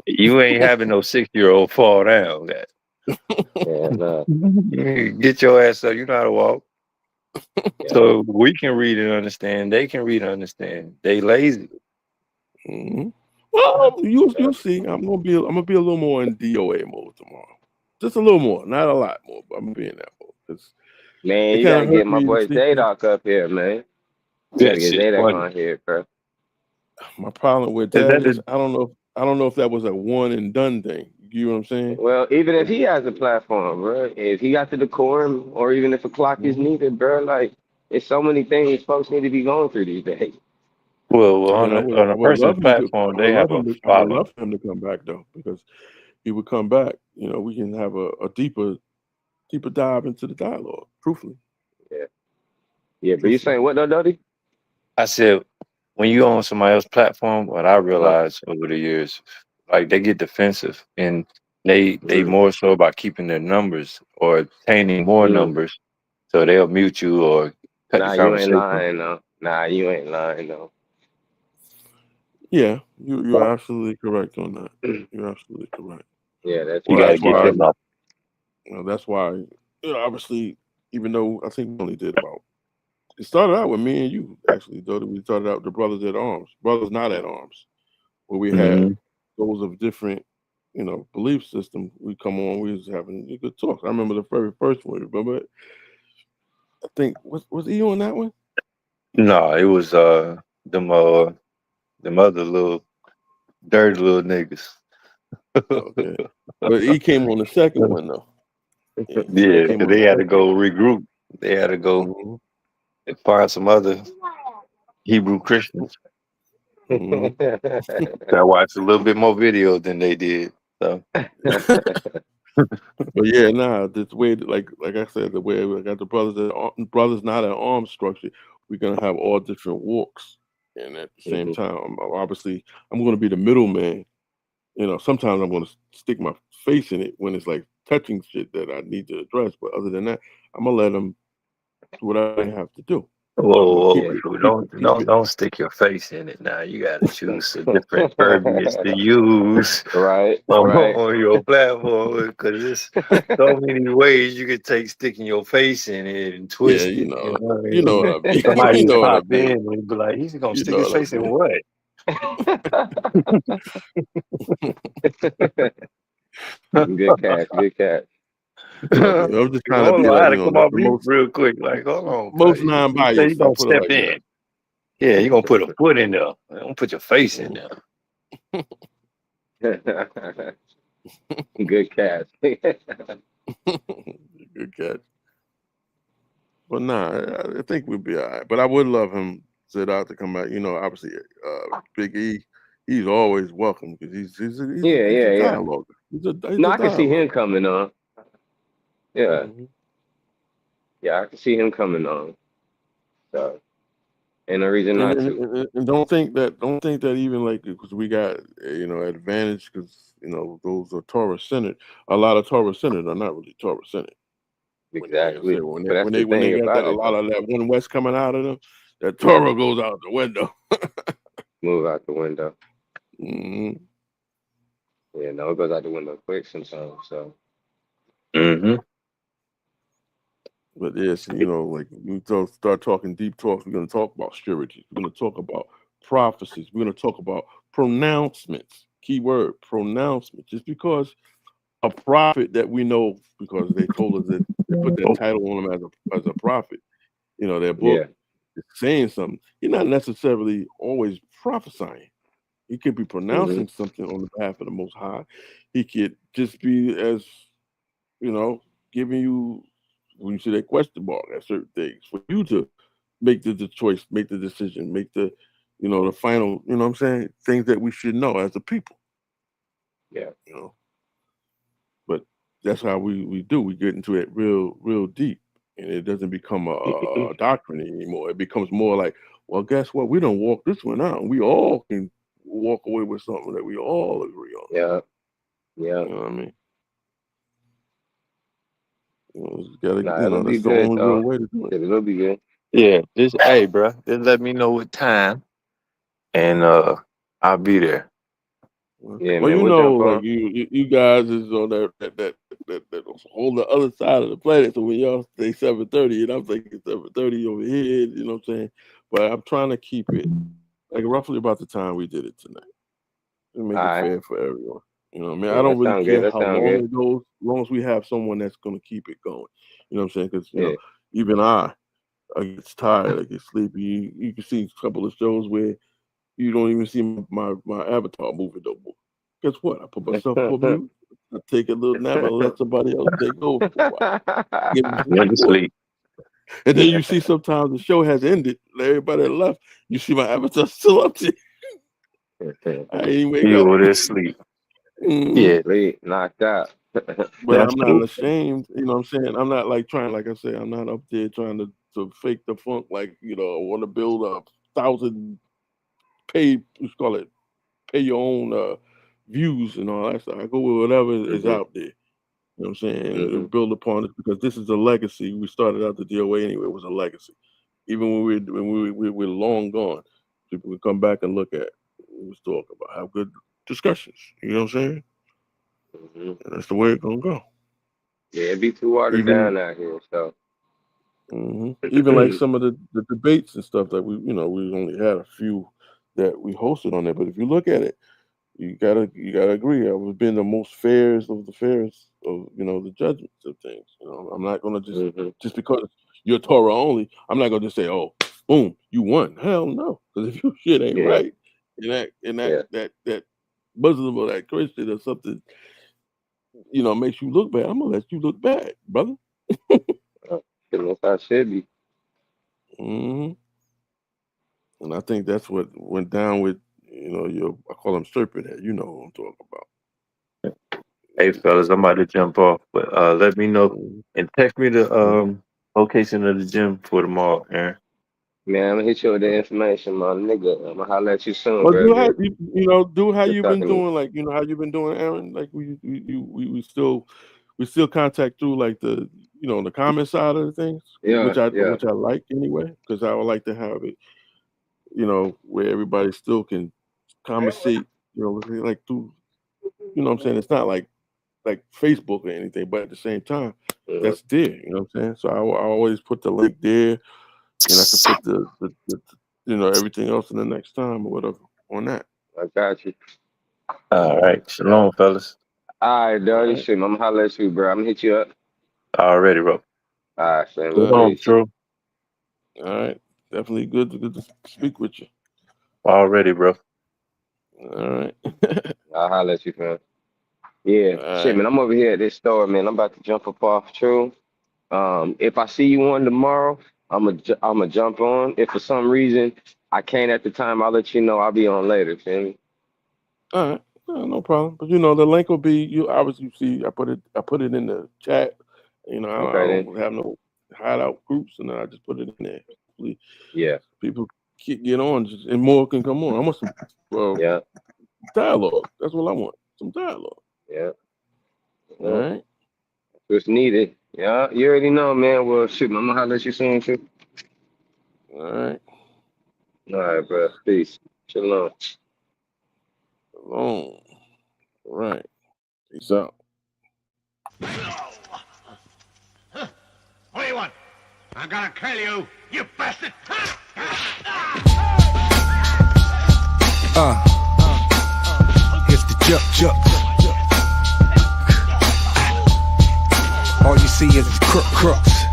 [SPEAKER 6] You ain't having no 6-year-old fall down.
[SPEAKER 5] Yeah, no.
[SPEAKER 6] Get your ass up. You know how to walk.
[SPEAKER 5] Yeah.
[SPEAKER 6] So we can read and understand. They can read and understand. They lazy.
[SPEAKER 4] Hmm. Well,
[SPEAKER 5] Yeah.
[SPEAKER 4] you'll see. I'm gonna be a little more in DOA mode tomorrow. Just a little more, not a lot more, but I'm gonna be in that mode because
[SPEAKER 5] Man,
[SPEAKER 4] it
[SPEAKER 5] you
[SPEAKER 4] kind
[SPEAKER 5] gotta
[SPEAKER 4] of
[SPEAKER 5] get
[SPEAKER 4] hurt
[SPEAKER 5] my
[SPEAKER 4] me to
[SPEAKER 5] boy
[SPEAKER 4] see people.
[SPEAKER 5] Zadok up here, man. You gotta
[SPEAKER 6] That
[SPEAKER 5] get
[SPEAKER 6] shit
[SPEAKER 5] Zadok
[SPEAKER 6] funny.
[SPEAKER 5] on here, bro.
[SPEAKER 4] My problem with
[SPEAKER 6] Is
[SPEAKER 4] that
[SPEAKER 6] that
[SPEAKER 4] is
[SPEAKER 6] the
[SPEAKER 4] I don't know if that was a one and done thing. You know what I'm saying?
[SPEAKER 5] Well, even if he has a platform, bro, if he got the decorum, or even if a clock is
[SPEAKER 4] Mhm.
[SPEAKER 5] needed, bro, like it's so many things folks need to be going through these days.
[SPEAKER 6] Well,
[SPEAKER 4] I mean,
[SPEAKER 6] on
[SPEAKER 4] I
[SPEAKER 6] a
[SPEAKER 4] would love
[SPEAKER 6] person's
[SPEAKER 4] him to.
[SPEAKER 6] platform, they have a
[SPEAKER 4] I would
[SPEAKER 6] following.
[SPEAKER 4] love for him to come back though, because he would come back. You know, we can have a deeper dive into the dialogue. Truthfully,
[SPEAKER 5] Yeah, yeah. But you
[SPEAKER 4] truthfully.
[SPEAKER 5] saying what, though, Duddy?
[SPEAKER 6] I said, when you on somebody else's platform, what I
[SPEAKER 5] Uh-huh.
[SPEAKER 6] realized over the years, like they get defensive and they
[SPEAKER 4] Real.
[SPEAKER 6] more so about keeping their numbers or obtaining more
[SPEAKER 5] Mm.
[SPEAKER 6] numbers, so they'll mute you or cut the
[SPEAKER 5] Nah, you ain't
[SPEAKER 6] conversation.
[SPEAKER 5] lying though. Nah, you ain't lying though.
[SPEAKER 4] Yeah, you're absolutely correct on that. You're absolutely correct.
[SPEAKER 5] Yeah, that's
[SPEAKER 6] You
[SPEAKER 4] Well,
[SPEAKER 6] got
[SPEAKER 5] real.
[SPEAKER 6] to get them up.
[SPEAKER 4] that's why, obviously, even though I think we only did about, it started out with me and you, actually, though. We started out the Brothers at Arms, Brothers Not at Arms, where we had
[SPEAKER 6] Hmm.
[SPEAKER 4] those of different, belief system. We come on, we was having a good talk. I remember the very first one, remember it? I think, was he on that one?
[SPEAKER 6] No, it was them other little dirty little niggas.
[SPEAKER 4] Okay. But he came on the second one, though. Yeah, he
[SPEAKER 6] Yeah,
[SPEAKER 4] came
[SPEAKER 6] 'cause
[SPEAKER 4] on
[SPEAKER 6] they
[SPEAKER 4] the
[SPEAKER 6] had to
[SPEAKER 4] second
[SPEAKER 6] go regroup. They had to go
[SPEAKER 4] one.
[SPEAKER 6] and find some other Hebrew Christians.
[SPEAKER 4] Hmm.
[SPEAKER 6] I watched a little bit more videos than they did. So
[SPEAKER 4] But yeah, nah, this way, like I said, the way we got the brothers not an arms structure, we're gonna have all different walks, and at the same
[SPEAKER 5] Mhm.
[SPEAKER 4] time, obviously, I'm gonna be the middleman. Sometimes I'm gonna stick my face in it when it's like touching shit that I need to address. But other than that, I'm gonna let them do what I have to do.
[SPEAKER 6] whoa,
[SPEAKER 4] Keep
[SPEAKER 6] whoa,
[SPEAKER 5] Yeah.
[SPEAKER 4] it,
[SPEAKER 6] whoa,
[SPEAKER 4] keep it, keep it.
[SPEAKER 6] don't stick your face in it now. You gotta choose a different verbiage to use
[SPEAKER 5] Right, right.
[SPEAKER 6] on your platform because there's so many ways you could take sticking your face in it and
[SPEAKER 4] Yeah,
[SPEAKER 6] twist it. You know what I
[SPEAKER 4] you know
[SPEAKER 6] mean?
[SPEAKER 4] what I mean.
[SPEAKER 6] Somebody
[SPEAKER 4] You
[SPEAKER 6] just
[SPEAKER 4] know what I
[SPEAKER 6] pop in
[SPEAKER 4] mean.
[SPEAKER 6] and be like, he's gonna
[SPEAKER 4] You
[SPEAKER 6] stick
[SPEAKER 4] know
[SPEAKER 6] his
[SPEAKER 4] what I
[SPEAKER 6] face in
[SPEAKER 4] mean.
[SPEAKER 6] what?
[SPEAKER 5] Good catch, good catch.
[SPEAKER 4] Trust me. I'm just trying to
[SPEAKER 6] Hold
[SPEAKER 4] be
[SPEAKER 6] on, I
[SPEAKER 4] like,
[SPEAKER 6] had to come
[SPEAKER 4] the,
[SPEAKER 6] off
[SPEAKER 4] the
[SPEAKER 6] mute
[SPEAKER 4] most
[SPEAKER 6] real quick. Like, hold on, cuz.
[SPEAKER 4] most
[SPEAKER 6] You say you're
[SPEAKER 4] non-biased. I
[SPEAKER 6] gonna
[SPEAKER 4] put it
[SPEAKER 6] step
[SPEAKER 4] like that.
[SPEAKER 6] in. Yeah, you're gonna put a foot in there. Don't put your face in there.
[SPEAKER 5] Good catch.
[SPEAKER 4] Good catch. But nah, I think we'll be all right. But I would love him sit out to come back. Obviously, Big E, he's always welcome because
[SPEAKER 5] Yeah,
[SPEAKER 4] he's a
[SPEAKER 5] yeah, yeah.
[SPEAKER 4] dialogue. He's
[SPEAKER 5] No,
[SPEAKER 4] a
[SPEAKER 5] I can see him
[SPEAKER 4] dialogue.
[SPEAKER 5] coming on. Yeah,
[SPEAKER 4] Mhm.
[SPEAKER 5] yeah, I can see him coming on. So, ain't no reason
[SPEAKER 4] And,
[SPEAKER 5] not
[SPEAKER 4] and,
[SPEAKER 5] to.
[SPEAKER 4] and and don't think that even like because we got advantage because those are Torah centered. A lot of Torah centered are not really Torah centered. Like I
[SPEAKER 5] Exactly.
[SPEAKER 4] said, when
[SPEAKER 5] But
[SPEAKER 4] they
[SPEAKER 5] that's
[SPEAKER 4] when
[SPEAKER 5] the
[SPEAKER 4] they when they
[SPEAKER 5] thing
[SPEAKER 4] got
[SPEAKER 5] about
[SPEAKER 4] that a
[SPEAKER 5] it,
[SPEAKER 4] lot
[SPEAKER 5] though.
[SPEAKER 4] of that one West coming out of them, that
[SPEAKER 5] Yeah,
[SPEAKER 4] Torah goes out the window.
[SPEAKER 5] move out the window.
[SPEAKER 4] Mhm.
[SPEAKER 5] Yeah, no, it goes out the window quick sometimes. So,
[SPEAKER 6] Hmm.
[SPEAKER 4] But yes, like we start talking deep talks, we're gonna talk about surety. We're gonna talk about prophecies. We're gonna talk about pronouncements. Keyword pronouncements. Just because a prophet that we know, because they told us that they put that title on him as a prophet. Their book
[SPEAKER 5] yeah.
[SPEAKER 4] is saying something. You're not necessarily always prophesying. He could be
[SPEAKER 5] Hmm.
[SPEAKER 4] pronouncing something on the behalf of the Most High. He could just be as you know, giving you when you see that question mark at certain things for you to make the choice, make the decision, make the final, what I'm saying? Things that we should know as a people,
[SPEAKER 5] Yeah.
[SPEAKER 4] you know. But that's how we do. We get into it real deep. And it doesn't become a doctrine anymore. It becomes more like, well, guess what? We don't walk this one out. We all can walk away with something that we all agree on.
[SPEAKER 5] Yeah. Yeah.
[SPEAKER 4] You know what I mean? It's gotta,
[SPEAKER 5] Nah, it'll be
[SPEAKER 4] that's the
[SPEAKER 5] good
[SPEAKER 4] only real
[SPEAKER 5] though.
[SPEAKER 4] way to do it.
[SPEAKER 5] It'll be good.
[SPEAKER 6] Yeah, hey, bro, just let me know what time, and I'll be there.
[SPEAKER 5] Yeah,
[SPEAKER 4] Well,
[SPEAKER 5] man. We'll jump
[SPEAKER 4] like
[SPEAKER 5] on.
[SPEAKER 4] you guys is on that whole the other side of the planet. So when y'all say 7:30, and I'm thinking 7:30 over here, you know what I'm saying? But I'm trying to keep it like roughly about the time we did it tonight and
[SPEAKER 5] All
[SPEAKER 4] make it
[SPEAKER 5] right.
[SPEAKER 4] fair for everyone. You know what I mean? I
[SPEAKER 5] Yeah,
[SPEAKER 4] don't
[SPEAKER 5] that
[SPEAKER 4] really
[SPEAKER 5] sound good.
[SPEAKER 4] care
[SPEAKER 5] That
[SPEAKER 4] how
[SPEAKER 5] sound
[SPEAKER 4] long
[SPEAKER 5] good.
[SPEAKER 4] it goes, as long as we have someone that's going to keep it going. You know what I'm saying? Because
[SPEAKER 5] Yeah.
[SPEAKER 4] even I get tired, I get sleepy. You can see a couple of shows where you don't even see my avatar moving no more. Guess what? I put myself on mute. I take a little nap. I let somebody else take over for a while. Give them
[SPEAKER 6] Went to sleep.
[SPEAKER 4] And then you see sometimes the show has ended. Everybody left. You see my avatar still up there. I ain't wake
[SPEAKER 6] You
[SPEAKER 4] up.
[SPEAKER 6] were there sleep.
[SPEAKER 4] Mhm.
[SPEAKER 6] Yeah,
[SPEAKER 5] Sleep, knocked out.
[SPEAKER 4] But
[SPEAKER 6] that's
[SPEAKER 4] I'm not
[SPEAKER 6] cool.
[SPEAKER 4] ashamed. You know what I'm saying? I'm not like trying, like I say, I'm not up there trying to fake the funk. Like, you know, I want to build 1,000 pay your own views and all that stuff. I go with whatever is out there. You know what I'm saying? And build upon it because this is a legacy. We started out the DOA anyway. It was a legacy. Even when we're long gone, people can come back and look at what we was talking about. Have good discussions. You know what I'm saying? And that's the way it's gonna go.
[SPEAKER 5] Yeah, it be too watered
[SPEAKER 4] Even
[SPEAKER 5] down out here. So
[SPEAKER 4] even like some of the debates and stuff that we only had a few that we hosted on there. But if you look at it, you gotta agree. I was being the most fairest of the fairest of the judgments of things. I'm not gonna just because you're Torah only. I'm not gonna just say, oh, boom, you won. Hell no, because if your shit ain't right, and that Muslim or that Christian or something, makes you look bad. I'm gonna let you look bad, brother.
[SPEAKER 5] that's how it should be.
[SPEAKER 4] And I think that's what went down with I call him Serpent Head. You know what I'm talking about.
[SPEAKER 6] Hey fellas, I'm about to jump off, but let me know and text me the location of the gym for tomorrow, Aaron.
[SPEAKER 5] Man, I'm gonna hit you with the information, my nigga. I'm gonna holler at you soon,
[SPEAKER 4] Well,
[SPEAKER 5] bro.
[SPEAKER 4] do how
[SPEAKER 5] Good
[SPEAKER 4] you've been
[SPEAKER 5] talking to you.
[SPEAKER 4] doing, like how you've been doing, Aaron. Like we still contact through like the the comment side of the things, which I like anyway, because I would like to have it, where everybody still can conversate, like through, what I'm saying. It's not like Facebook or anything, but at the same time, that's there. You know what I'm saying? So I always put the link there, and I can put the everything else in the next time or whatever on that.
[SPEAKER 5] I got you.
[SPEAKER 6] All right, shalom, fellas.
[SPEAKER 5] All right, dog.
[SPEAKER 4] All
[SPEAKER 5] You
[SPEAKER 4] right.
[SPEAKER 5] shoot, I'm gonna holler at you, bro. I'm gonna hit you up.
[SPEAKER 6] Already, bro.
[SPEAKER 5] All right, fam.
[SPEAKER 6] Go home, True.
[SPEAKER 4] All right, definitely good to speak with you.
[SPEAKER 6] Already, bro.
[SPEAKER 4] All right.
[SPEAKER 5] I'll holler at you, fam. Yeah, shit, man. I'm over here at this store, man. I'm about to jump up off, True. If I see you on tomorrow, I'ma jump on. If for some reason I can't at the time, I'll let you know. I'll be on later. Feel me?
[SPEAKER 4] All right. No problem. But the link will be you. Obviously, see, I put it in the chat. I don't have no hideout groups, and then I just put it in there. Hopefully, people get on, and more can come on. I want some dialogue. That's what I want. Some dialogue.
[SPEAKER 5] Yeah.
[SPEAKER 4] All right.
[SPEAKER 5] What's needed. Yeah, you already know, man. Well, shoot, I'm gonna holler at you soon, too.
[SPEAKER 4] All right.
[SPEAKER 5] All right, bro. Peace. Shalom.
[SPEAKER 4] Shalom. All right. Peace out.
[SPEAKER 1] What do you want? I'm gonna kill you, you bastard!
[SPEAKER 2] Here's the chuck. All you see is crooks.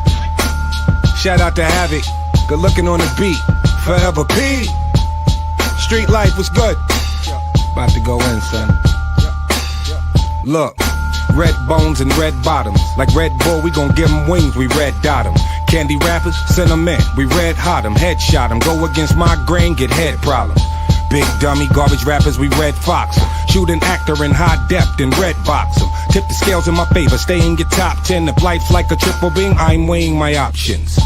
[SPEAKER 2] Shout out to Havoc, good looking on the beat. Forever P. Street life was good. About to go in, son. Look, red bones and red bottoms. Like Red Bull, we gon' give them wings, we red dot them. Candy rappers, send them in, we red hot them. Headshot them, go against migraine, get head problems. Big dummy, garbage rappers, we red fox em. Shoot an actor in high depth and red box em. Tip the scales in my favor, stay in your top 10. If life's like a triple beam, I'm weighing my options.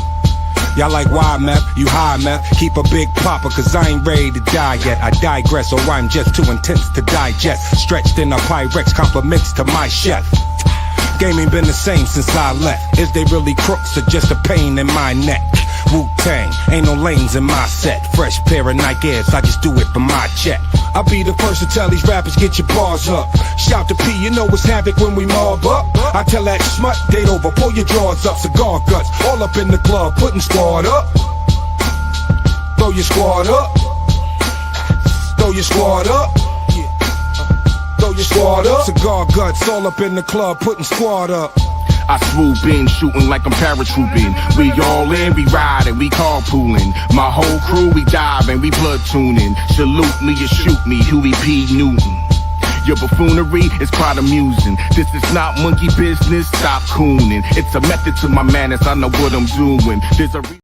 [SPEAKER 2] Y'all like wide meth, you high meth. Keep a big popper, cause I ain't ready to die yet. I digress, or I'm just too intense to digest. Stretched in a Pyrex, compliments to my chef. Game ain't been the same since I left. Is they really crooks or just a pain in my neck? Wu-Tang, ain't no lanes in my set. Fresh pair of Nike Airs, I just do it for my check. I'll be the first to tell these rappers, get your bars up. Shout to P, you know it's havoc when we mob up. I tell that smut, date over, pull your drawers up. Cigar guts, all up in the club, putting squad up. Throw your squad up. Throw your squad up. Throw your squad up. Cigar guts, all up in the club, putting squad up.
[SPEAKER 3] I swoop in, shooting like I'm paratrooping. We all in, we riding, we carpooling. My whole crew, we diving, we blood tuning. Salute me or shoot me, Huey P. Newton. Your buffoonery is quite amusing. This is not monkey business, stop cooning. It's a method to my madness, I know what I'm doing. There's a